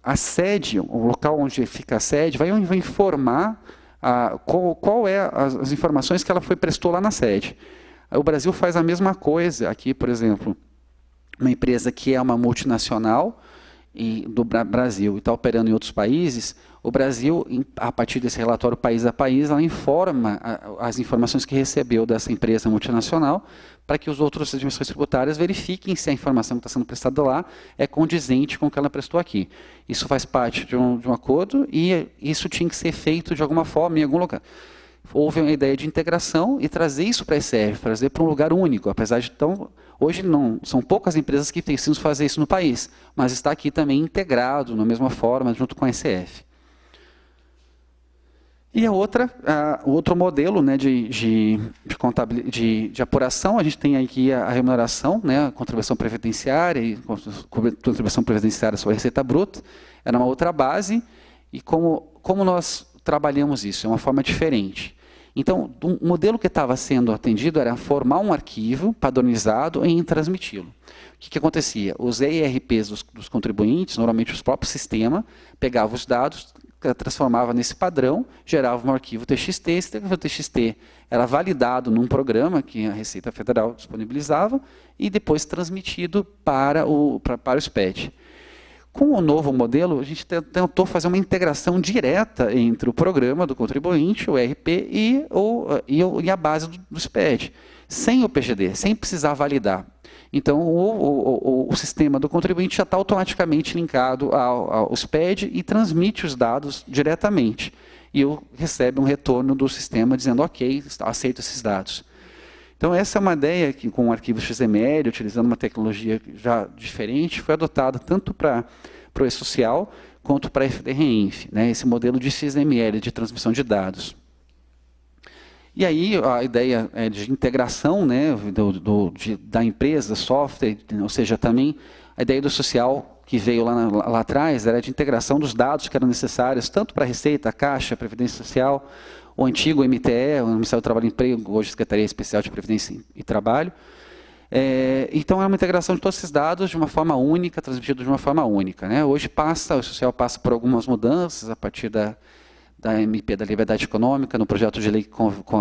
a sede, o local onde fica a sede, vai informar qual é as informações que ela prestou lá na sede. O Brasil faz a mesma coisa aqui, por exemplo, uma empresa que é uma multinacional do Brasil e está operando em outros países, o Brasil, a partir desse relatório país a país, ela informa as informações que recebeu dessa empresa multinacional para que os outros administrações tributárias verifiquem se a informação que está sendo prestada lá é condizente com o que ela prestou aqui. Isso faz parte de um acordo e isso tinha que ser feito de alguma forma em algum lugar. Houve uma ideia de integração e trazer isso para a SF, trazer para um lugar único, apesar de hoje não são poucas empresas que precisam fazer isso no país, mas está aqui também integrado, na mesma forma, junto com a SF. E o outro modelo, né, de apuração, a gente tem aqui a remuneração, né, a contribuição previdenciária e contribuição previdenciária sobre a receita bruta, era uma outra base, e como nós trabalhamos isso, é uma forma diferente. Então, o modelo que estava sendo atendido era formar um arquivo padronizado e transmiti-lo. O que acontecia? Os ERPs dos contribuintes, normalmente os próprios sistemas, pegavam os dados, transformava nesse padrão, gerava um arquivo TXT, esse arquivo TXT era validado num programa que a Receita Federal disponibilizava e depois transmitido para o SPED. Com o novo modelo, a gente tentou fazer uma integração direta entre o programa do contribuinte, o ERP, e a base do SPED, sem o PGD, sem precisar validar. Então, o sistema do contribuinte já está automaticamente linkado ao SPED e transmite os dados diretamente. E recebe um retorno do sistema dizendo, ok, aceito esses dados. Então, essa é uma ideia que, com o arquivo XML, utilizando uma tecnologia já diferente, foi adotada tanto para o e-social quanto para a FDRENF, né, esse modelo de XML, de transmissão de dados. E aí, a ideia de integração, né, da empresa, software, ou seja, também a ideia do social que veio lá atrás era de integração dos dados que eram necessários, tanto para a Receita, a Caixa, a Previdência Social, o antigo MTE, o Ministério do Trabalho e Emprego, hoje Secretaria Especial de Previdência e Trabalho. Então, é uma integração de todos esses dados de uma forma única, transmitido de uma forma única, né? Hoje o social passa por algumas mudanças a partir da MP da Liberdade Econômica, no projeto de lei que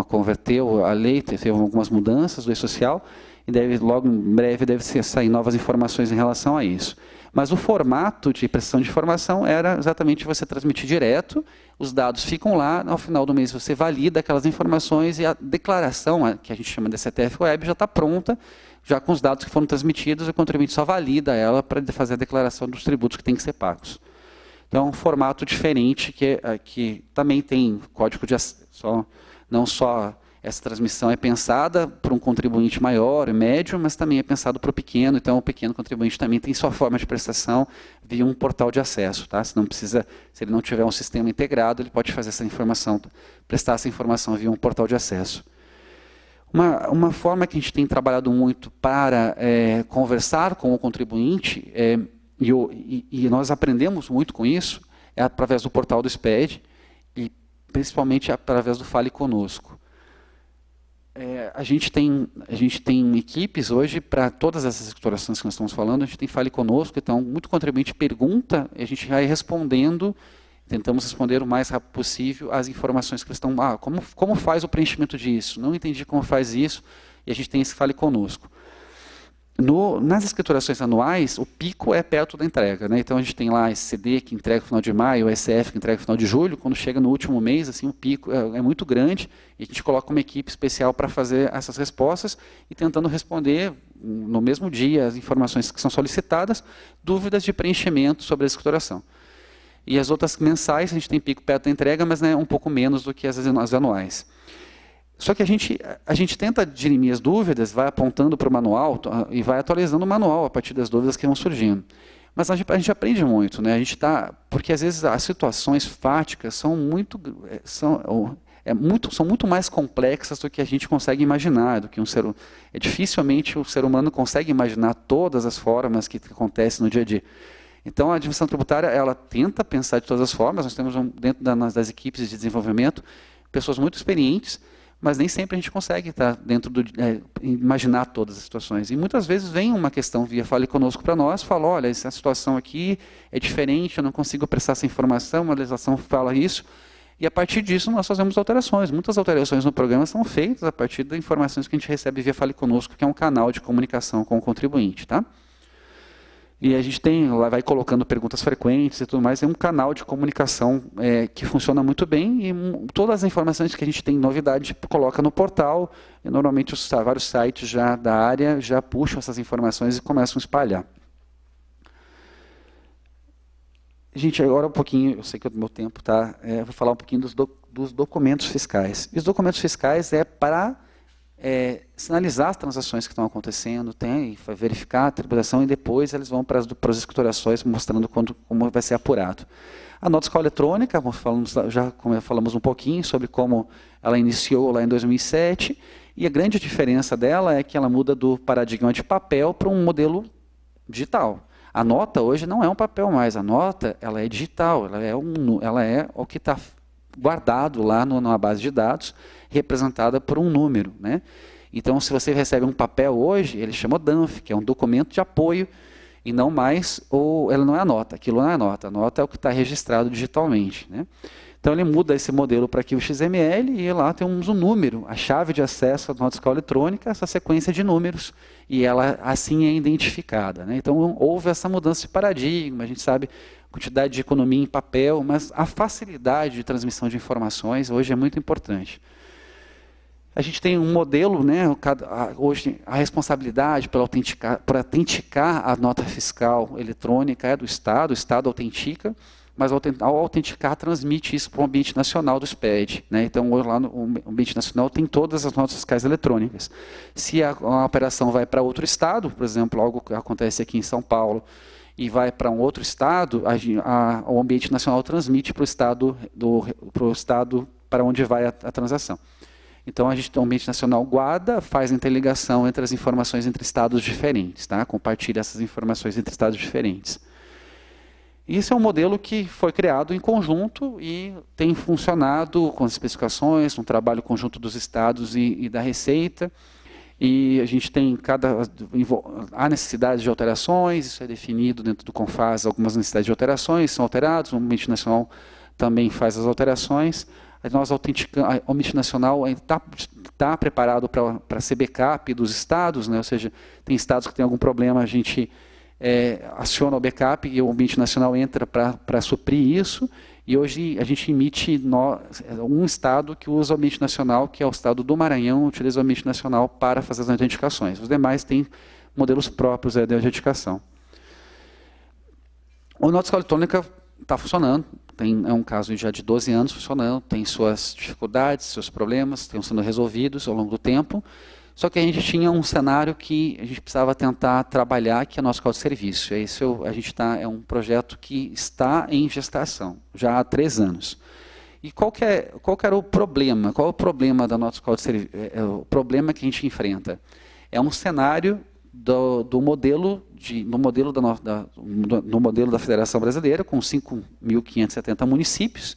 converteu a lei, teve algumas mudanças do e-social, e logo em breve deve sair novas informações em relação a isso. Mas o formato de prestação de informação era exatamente você transmitir direto, os dados ficam lá, ao final do mês você valida aquelas informações e a declaração, que a gente chama de CTF Web, já está pronta, já com os dados que foram transmitidos, o contribuinte só valida ela para fazer a declaração dos tributos que têm que ser pagos. Então, é um formato diferente que também tem código de acesso, não só essa transmissão é pensada para um contribuinte maior e médio, mas também é pensado para o pequeno, então o pequeno contribuinte também tem sua forma de prestação via um portal de acesso. Tá? Se ele não tiver um sistema integrado, ele pode fazer essa informação, prestar essa informação via um portal de acesso. Uma forma que a gente tem trabalhado muito para conversar com o contribuinte e nós aprendemos muito com isso, é através do portal do SPED e principalmente através do Fale Conosco. A gente tem equipes hoje para todas essas explorações que nós estamos falando, a gente tem Fale Conosco, então muito contribuinte pergunta, e a gente vai respondendo, tentamos responder o mais rápido possível as informações que eles estão, como faz o preenchimento disso? Não entendi como faz isso, e a gente tem esse Fale Conosco. Nas escriturações anuais, o pico é perto da entrega, né? Então a gente tem lá esse CD que entrega no final de maio, o SF que entrega no final de julho, quando chega no último mês, assim, o pico é muito grande, e a gente coloca uma equipe especial para fazer essas respostas e tentando responder no mesmo dia as informações que são solicitadas, dúvidas de preenchimento sobre a escrituração. E as outras mensais, a gente tem pico perto da entrega, mas né, um pouco menos do que as anuais. Só que a gente tenta dirimir as dúvidas, vai apontando para o manual e vai atualizando o manual a partir das dúvidas que vão surgindo. Mas a gente aprende muito, né? Porque às vezes as situações fáticas são muito mais complexas do que a gente consegue imaginar, dificilmente o ser humano consegue imaginar todas as formas que acontecem no dia a dia. Então a administração tributária, ela tenta pensar de todas as formas, nós temos dentro das equipes de desenvolvimento pessoas muito experientes, mas nem sempre a gente consegue estar dentro imaginar todas as situações. E muitas vezes vem uma questão via Fale Conosco para nós, fala, olha, essa situação aqui é diferente, eu não consigo prestar essa informação, a legislação fala isso, e a partir disso nós fazemos alterações. Muitas alterações no programa são feitas a partir das informações que a gente recebe via Fale Conosco, que é um canal de comunicação com o contribuinte, tá? E a gente vai colocando perguntas frequentes e tudo mais, é um canal de comunicação que funciona muito bem, e todas as informações que a gente tem novidade, a gente coloca no portal, e normalmente vários sites já da área já puxam essas informações e começam a espalhar. Gente, agora um pouquinho, eu sei que o meu tempo está, vou falar um pouquinho dos documentos fiscais. E os documentos fiscais é para sinalizar as transações que estão acontecendo, verificar a tributação e depois eles vão para as escriturações mostrando como vai ser apurado. A nota fiscal eletrônica, já falamos um pouquinho sobre como ela iniciou lá em 2007, e a grande diferença dela é que ela muda do paradigma de papel para um modelo digital. A nota hoje não é um papel mais, a nota ela é digital, ela é o que está guardado lá numa base de dados, representada por um número, né? Então, se você recebe um papel hoje, ele chama DANF, que é um documento de apoio, e não mais, ela não é a nota, aquilo não é a nota é o que está registrado digitalmente, né? Então, ele muda esse modelo para arquivo XML, e lá temos um número, a chave de acesso à nota fiscal eletrônica, essa sequência de números, e ela assim é identificada, né? Então, houve essa mudança de paradigma, a gente sabe quantidade de economia em papel, mas a facilidade de transmissão de informações hoje é muito importante. A gente tem um modelo, né, hoje a responsabilidade por autenticar a nota fiscal eletrônica é do Estado, o Estado autentica, mas ao autenticar transmite isso para o ambiente nacional do SPED, né? Então lá no ambiente nacional tem todas as notas fiscais eletrônicas. Se a operação vai para outro Estado, por exemplo, algo que acontece aqui em São Paulo, e vai para um outro Estado, o ambiente nacional transmite para o Estado para onde vai a transação. Então, o ambiente nacional guarda, faz a interligação entre as informações entre Estados diferentes, tá? Compartilha essas informações entre Estados diferentes. Isso é um modelo que foi criado em conjunto e tem funcionado com as especificações, um trabalho conjunto dos Estados e da Receita. E a gente tem há necessidade de alterações, isso é definido dentro do CONFAS, algumas necessidades de alterações são alteradas, o ambiente nacional também faz as alterações. Nós autenticamos, o ambiente nacional está preparado para ser backup dos estados, né? Ou seja, tem estados que têm algum problema, a gente aciona o backup e o ambiente nacional entra para suprir isso. E hoje a gente emite um estado que usa o ambiente nacional, que é o estado do Maranhão, utiliza o ambiente nacional para fazer as autenticações. Os demais têm modelos próprios de autenticação. O nota fiscal eletrônica está funcionando, é um caso já de 12 anos funcionando, tem suas dificuldades, seus problemas, estão sendo resolvidos ao longo do tempo. Só que a gente tinha um cenário que a gente precisava tentar trabalhar, que é o nosso código de serviço. É um projeto que está em gestação, já há 3 anos. E qual que era o problema? Qual é o problema da nossa código de serviço? O problema que a gente enfrenta é um cenário no modelo da Federação Brasileira, com 5.570 municípios,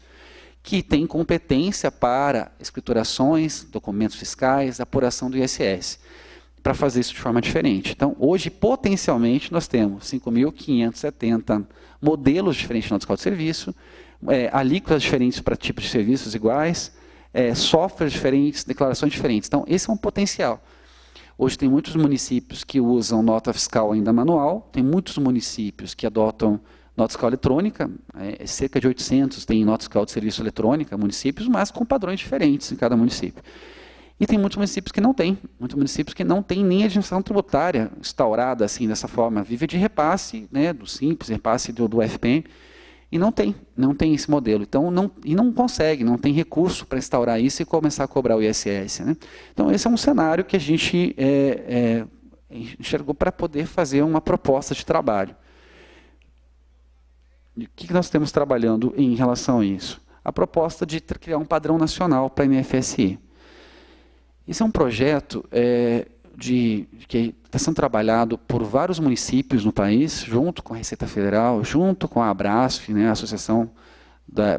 que têm competência para escriturações, documentos fiscais, apuração do ISS, para fazer isso de forma diferente. Então, hoje, potencialmente, nós temos 5.570 modelos diferentes de nota fiscal de serviço, alíquotas diferentes para tipos de serviços iguais, softwares diferentes, declarações diferentes. Então, esse é um potencial. Hoje tem muitos municípios que usam nota fiscal ainda manual, tem muitos municípios que adotam nota fiscal eletrônica, cerca de 800 tem nota fiscal de serviço eletrônica, municípios, mas com padrões diferentes em cada município. E tem muitos municípios que não têm, nem administração tributária instaurada assim, dessa forma, vive de repasse, né, do Simples, repasse do FPM, e não tem esse modelo. Então, não consegue, não tem recurso para instaurar isso e começar a cobrar o ISS. Né? Então, esse é um cenário que a gente enxergou para poder fazer uma proposta de trabalho. E o que nós temos trabalhando em relação a isso? A proposta de criar um padrão nacional para a NFSI. Esse é um projeto que está sendo trabalhado por vários municípios no país, junto com a Receita Federal, junto com a Abrasf, né, a Associação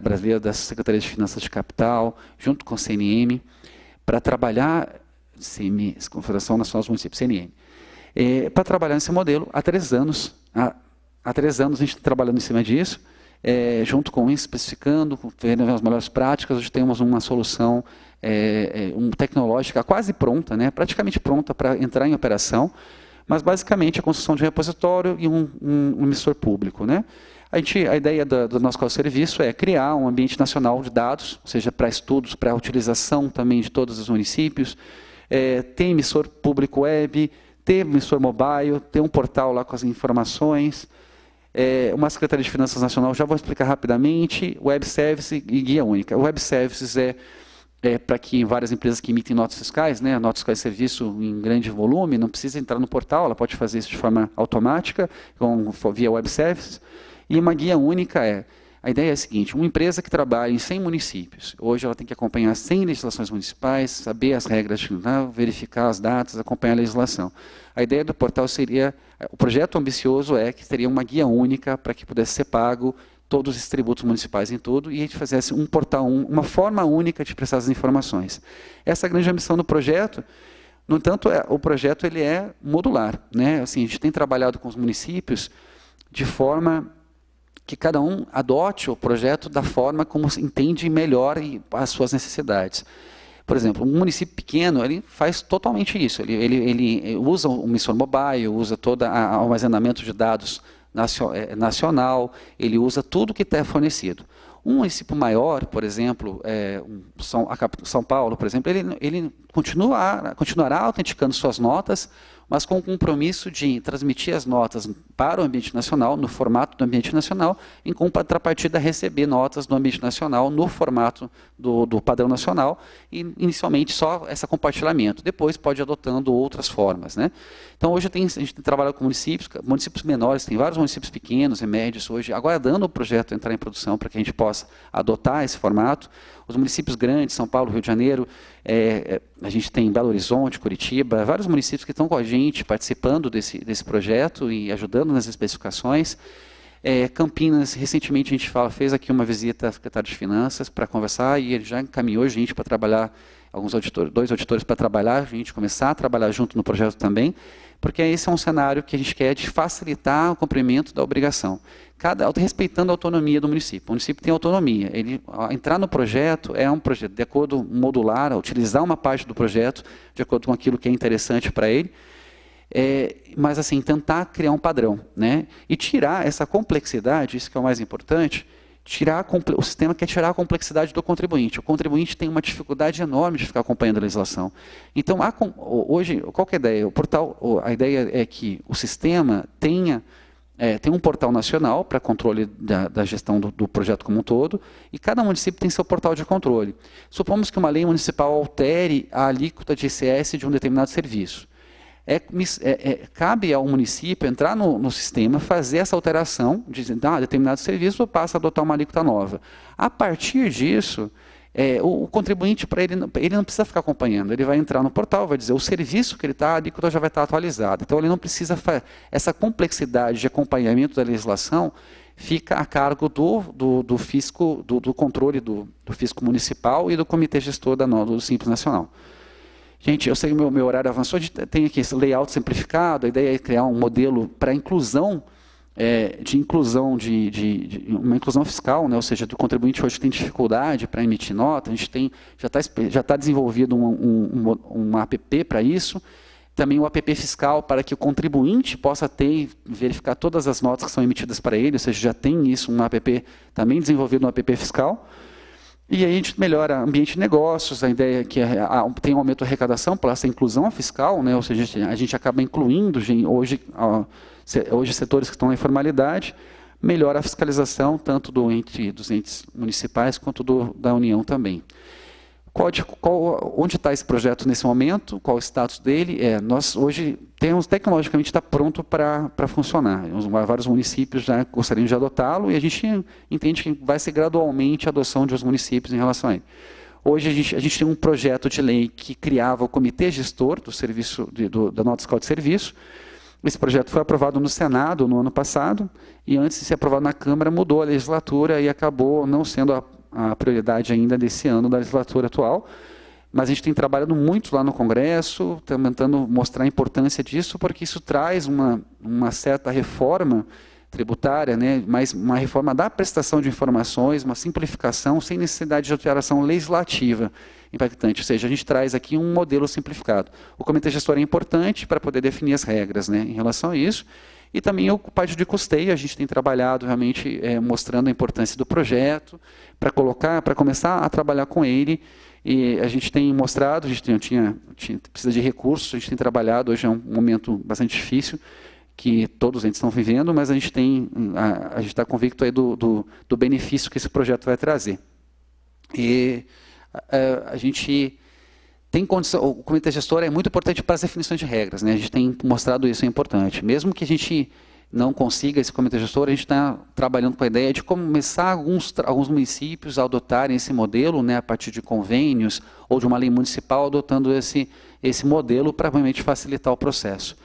Brasileira das Secretarias de Finanças de Capital, junto com a CNM, para trabalhar, Confederação Nacional dos Municípios, CNM, para trabalhar nesse modelo há 3 anos. Há 3 anos a gente está trabalhando em cima disso, junto com isso, especificando, vendo as melhores práticas. Hoje temos uma solução tecnológica quase pronta, né, praticamente pronta para entrar em operação, mas basicamente a construção de um repositório e um emissor público. Né. A ideia do nosso serviço é criar um ambiente nacional de dados, ou seja, para estudos, para utilização também de todos os municípios, ter emissor público web, ter emissor mobile, ter um portal lá com as informações, uma Secretaria de Finanças Nacional, já vou explicar rapidamente, Web Service e Guia Única. O Web Services para que várias empresas que emitem notas fiscais, né, notas fiscais de serviço em grande volume, não precisa entrar no portal, ela pode fazer isso de forma automática, via Web Services. E uma Guia Única a ideia é a seguinte, uma empresa que trabalha em 100 municípios, hoje ela tem que acompanhar 100 legislações municipais, saber as regras, verificar as datas, acompanhar a legislação. A ideia do portal seria, o projeto ambicioso que teria uma guia única para que pudesse ser pago todos os tributos municipais em tudo, e a gente fizesse um portal, uma forma única de prestar as informações. Essa é a grande ambição do projeto. No entanto, o projeto ele é modular. Né? Assim, a gente tem trabalhado com os municípios de forma que cada um adote o projeto da forma como entende melhor as suas necessidades. Por exemplo, um município pequeno, ele faz totalmente isso. Ele usa o emissor mobile, usa todo o armazenamento de dados nacional, ele usa tudo que está fornecido. Um município maior, por exemplo, São Paulo, por exemplo, ele continuará autenticando suas notas, mas com o compromisso de transmitir as notas para o ambiente nacional, no formato do ambiente nacional, em contrapartida receber notas do ambiente nacional no formato do padrão nacional, e inicialmente só esse compartilhamento, depois pode ir adotando outras formas. Né? Então hoje a gente tem trabalhado com municípios menores, tem vários municípios pequenos e médios hoje, aguardando o projeto entrar em produção para que a gente possa adotar esse formato. Os municípios grandes, São Paulo, Rio de Janeiro, a gente tem Belo Horizonte, Curitiba, vários municípios que estão com a gente participando desse projeto e ajudando nas especificações. Campinas, recentemente a gente fez aqui uma visita ao secretário de Finanças para conversar, e ele já encaminhou a gente para trabalhar, dois auditores para trabalhar, a gente começar a trabalhar junto no projeto também, porque esse é um cenário que a gente quer de facilitar o cumprimento da obrigação, respeitando a autonomia do município. O município tem autonomia, entrar no projeto é um projeto de acordo modular, utilizar uma parte do projeto de acordo com aquilo que é interessante para ele, mas assim, tentar criar um padrão, né? E tirar essa complexidade, isso que é o mais importante, o sistema quer tirar a complexidade do contribuinte. O contribuinte tem uma dificuldade enorme de ficar acompanhando a legislação. Então, hoje, qual que é a ideia? A ideia é que o sistema tem um portal nacional para controle da gestão do projeto como um todo, e cada município tem seu portal de controle. Supomos que uma lei municipal altere a alíquota de ICS de um determinado serviço. Cabe ao município entrar no sistema, fazer essa alteração, dizendo, determinado serviço passa a adotar uma alíquota nova. A partir disso, o contribuinte, para ele não precisa ficar acompanhando, ele vai entrar no portal, vai dizer o serviço que ele está, a alíquota já vai estar atualizada. Então, ele não precisa essa complexidade de acompanhamento da legislação fica a cargo do fisco, do controle do fisco municipal e do comitê gestor do Simples Nacional. Gente, eu sei que o meu horário avançou, a gente tem aqui esse layout simplificado, a ideia é criar um modelo para inclusão, uma inclusão fiscal, né? Ou seja, do contribuinte hoje tem dificuldade para emitir nota, a gente já está desenvolvido um app para isso, também o app fiscal para que o contribuinte possa verificar todas as notas que são emitidas para ele, ou seja, já tem isso, um app também desenvolvido no app fiscal. E aí a gente melhora o ambiente de negócios, a ideia é que tem um aumento da arrecadação por essa inclusão fiscal, né? Ou seja, a gente acaba incluindo hoje setores que estão na informalidade, melhora a fiscalização tanto dos entes municipais quanto da União também. Onde está esse projeto nesse momento? Qual o status dele? Nós hoje tecnologicamente está pronto para funcionar. Vários municípios já gostariam de adotá-lo e a gente entende que vai ser gradualmente a adoção de os municípios em relação a ele. Hoje a gente tem um projeto de lei que criava o comitê gestor do serviço da nota fiscal de serviço. Esse projeto foi aprovado no Senado no ano passado e antes de ser aprovado na Câmara mudou a legislatura e acabou não sendo a prioridade ainda desse ano da legislatura atual, mas a gente tem trabalhado muito lá no Congresso, tentando mostrar a importância disso, porque isso traz uma certa reforma tributária, né, mas uma reforma da prestação de informações, uma simplificação sem necessidade de alteração legislativa impactante, ou seja, a gente traz aqui um modelo simplificado. O comitê gestor é importante para poder definir as regras, né, em relação a isso, e também o parte de custeio, a gente tem trabalhado realmente mostrando a importância do projeto, para começar a trabalhar com ele, e a gente tem mostrado, a gente precisa de recursos, a gente tem trabalhado, hoje é um momento bastante difícil, que todos os entes estão vivendo, mas a gente está convicto aí do benefício que esse projeto vai trazer. E a gente tem condição, o comitê gestor é muito importante para as definições de regras, né? A gente tem mostrado isso, é importante. Mesmo que a gente não consiga esse comitê gestor, a gente está trabalhando com a ideia de começar alguns municípios a adotarem esse modelo, né, a partir de convênios ou de uma lei municipal, adotando esse modelo para realmente facilitar o processo.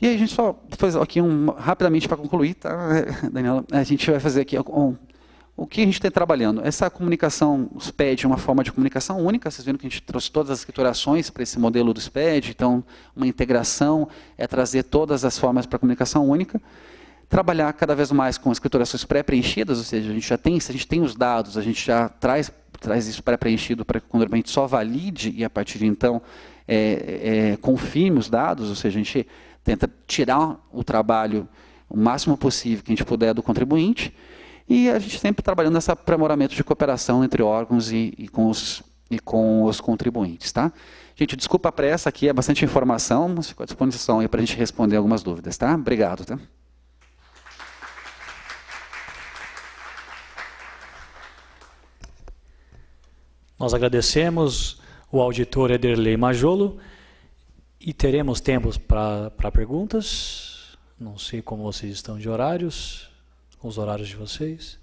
E aí a gente só faz aqui rapidamente para concluir, tá, Daniela? A gente vai fazer aqui o que a gente está trabalhando. Essa comunicação SPED é uma forma de comunicação única, vocês viram que a gente trouxe todas as escriturações para esse modelo do SPED, então uma integração é trazer todas as formas para comunicação única, trabalhar cada vez mais com escriturações pré-preenchidas, ou seja, se a gente tem os dados, a gente já traz isso pré-preenchido para que o contribuinte só valide e a partir de então confirme os dados, ou seja, a gente tenta tirar o trabalho o máximo possível que a gente puder do contribuinte, e a gente sempre trabalhando nesse aprimoramento de cooperação entre órgãos e com os contribuintes. Tá? Gente, desculpa a pressa, aqui é bastante informação, mas fico à disposição aí para a gente responder algumas dúvidas. Tá? Obrigado. Tá? Nós agradecemos o auditor Ederlei Majolo e teremos tempos para perguntas. Não sei como vocês estão de horários, com os horários de vocês.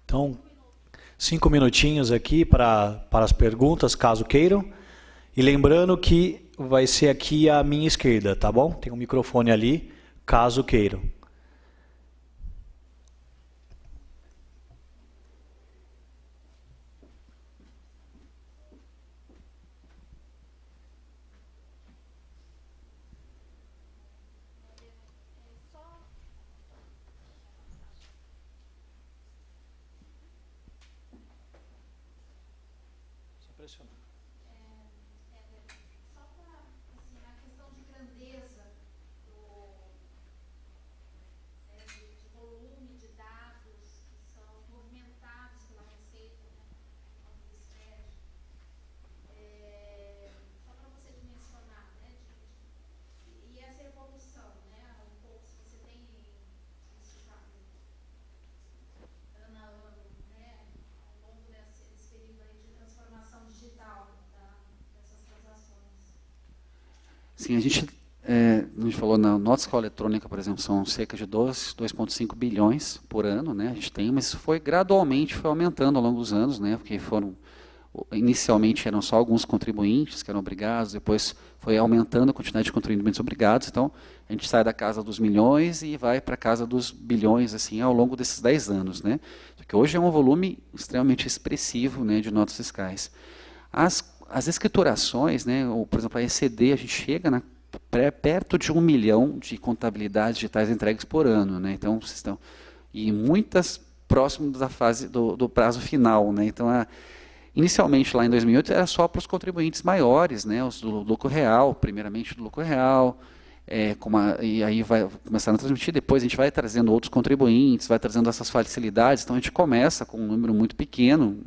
Então, 5 minutinhos aqui para as perguntas, caso queiram. E lembrando que vai ser aqui à minha esquerda, tá bom? Tem um microfone ali, caso queiram. Sim, a gente a gente falou na nota fiscal eletrônica, por exemplo, são cerca de 2,5 bilhões por ano, né? A gente tem, mas isso foi gradualmente aumentando ao longo dos anos, né? Porque inicialmente eram só alguns contribuintes que eram obrigados, depois foi aumentando a quantidade de contribuintes obrigados, então a gente sai da casa dos milhões e vai para a casa dos bilhões assim ao longo desses 10 anos, né? Porque hoje é um volume extremamente expressivo, né, de notas fiscais. As escriturações, né, por exemplo, a ECD, a gente chega perto de 1 milhão de contabilidades digitais entregues por ano, né? Então, e muitas próximas da fase do prazo final, né? Então, inicialmente, lá em 2008, era só para os contribuintes maiores, né, os do lucro real, primeiramente do lucro real, e aí vai começar a transmitir, depois a gente vai trazendo outros contribuintes, vai trazendo essas facilidades, então a gente começa com um número muito pequeno,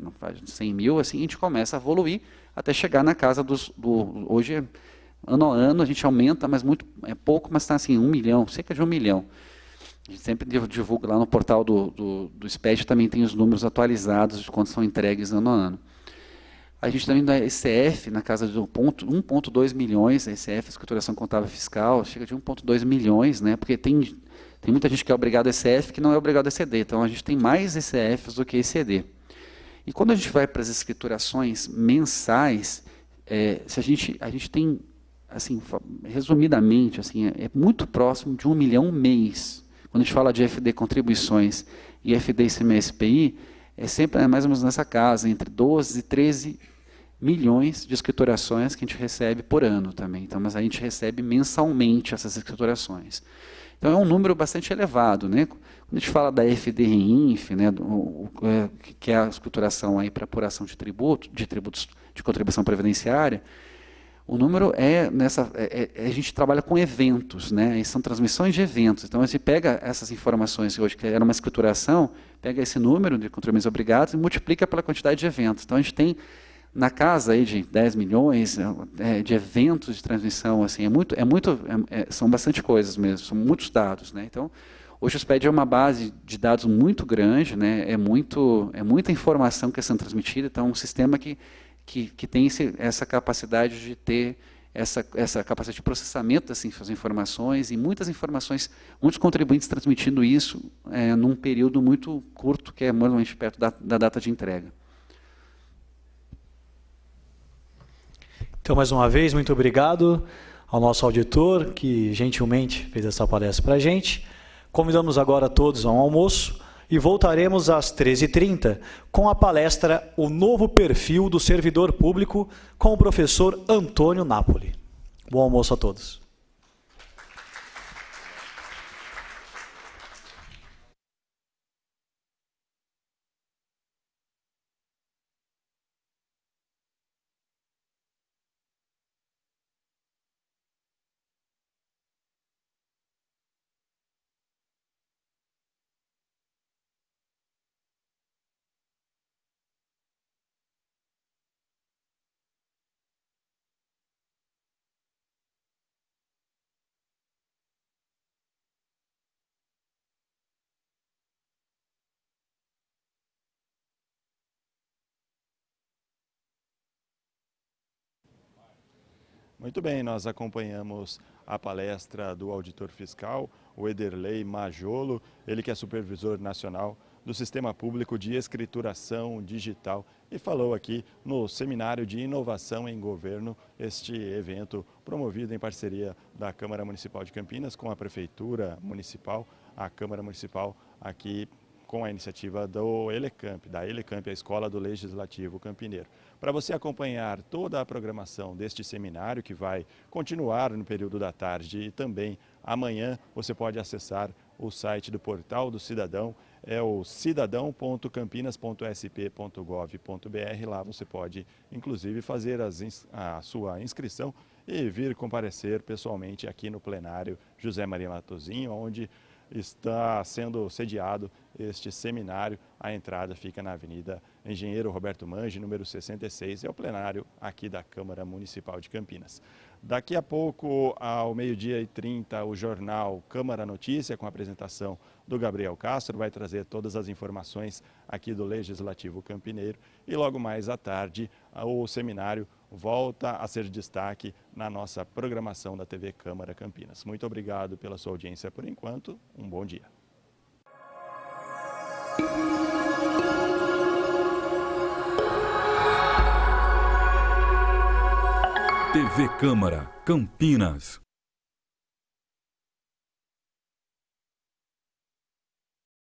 100 mil, assim, a gente começa a evoluir até chegar na casa hoje, ano a ano, a gente aumenta, mas pouco, mas está assim, 1 milhão, cerca de 1 milhão. A gente sempre divulga lá no portal do SPED, também tem os números atualizados de quantos são entregues ano a ano. A gente também da ECF, na casa de 1,2 milhões, a ECF, a Escrituração Contábil Fiscal, chega de 1,2 milhões, né? Porque tem muita gente que é obrigado a ECF que não é obrigado a ECD, então a gente tem mais ECFs do que ECD. E quando a gente vai para as escriturações mensais, se a gente tem, assim, resumidamente, assim, é muito próximo de 1 milhão mês. Quando a gente fala de FD contribuições e FD ICMS-PI, é sempre mais ou menos nessa casa, entre 12 e 13 milhões de escriturações que a gente recebe por ano também. Então, mas a gente recebe mensalmente essas escriturações. Então, é um número bastante elevado, né? Quando a gente fala da FD-REINF, né, que é a escrituração para apuração de tributos de contribuição previdenciária, o número a gente trabalha com eventos, né? São transmissões de eventos. Então, a gente pega essas informações, hoje que era uma escrituração, pega esse número de contribuintes obrigados e multiplica pela quantidade de eventos. Então, a gente tem na casa aí de 10 milhões de eventos de transmissão, assim, são bastante coisas mesmo, são muitos dados, né? Então, hoje o SPED é uma base de dados muito grande, né? É muita informação que está sendo transmitida, então é um sistema que tem essa capacidade de ter essa capacidade de processamento dessas informações e muitas informações, muitos contribuintes transmitindo isso num período muito curto, que é normalmente perto da data de entrega. Então, mais uma vez, muito obrigado ao nosso auditor, que gentilmente fez essa palestra para a gente. Convidamos agora todos ao almoço e voltaremos às 13h30 com a palestra O Novo Perfil do Servidor Público com o professor Antônio Napoli. Bom almoço a todos. Muito bem, nós acompanhamos a palestra do auditor fiscal, o Ederlei Majolo, ele que é supervisor nacional do Sistema Público de Escrituração Digital e falou aqui no Seminário de Inovação em Governo, este evento promovido em parceria da Câmara Municipal de Campinas com a Prefeitura Municipal, a Câmara Municipal aqui com a iniciativa da Elecamp, a Escola do Legislativo Campineiro. Para você acompanhar toda a programação deste seminário, que vai continuar no período da tarde e também amanhã, você pode acessar o site do Portal do Cidadão, é o cidadão.campinas.sp.gov.br. Lá você pode, inclusive, fazer a sua inscrição e vir comparecer pessoalmente aqui no plenário José Maria Matozinho, onde está sendo sediado este seminário. A entrada fica na Avenida Engenheiro Roberto Mangi, número 66, é o plenário aqui da Câmara Municipal de Campinas. Daqui a pouco, ao 12h30, o jornal Câmara Notícia, com a apresentação do Gabriel Castro, vai trazer todas as informações aqui do Legislativo Campineiro. E logo mais à tarde, o seminário volta a ser destaque na nossa programação da TV Câmara Campinas. Muito obrigado pela sua audiência por enquanto. Um bom dia. TV Câmara Campinas.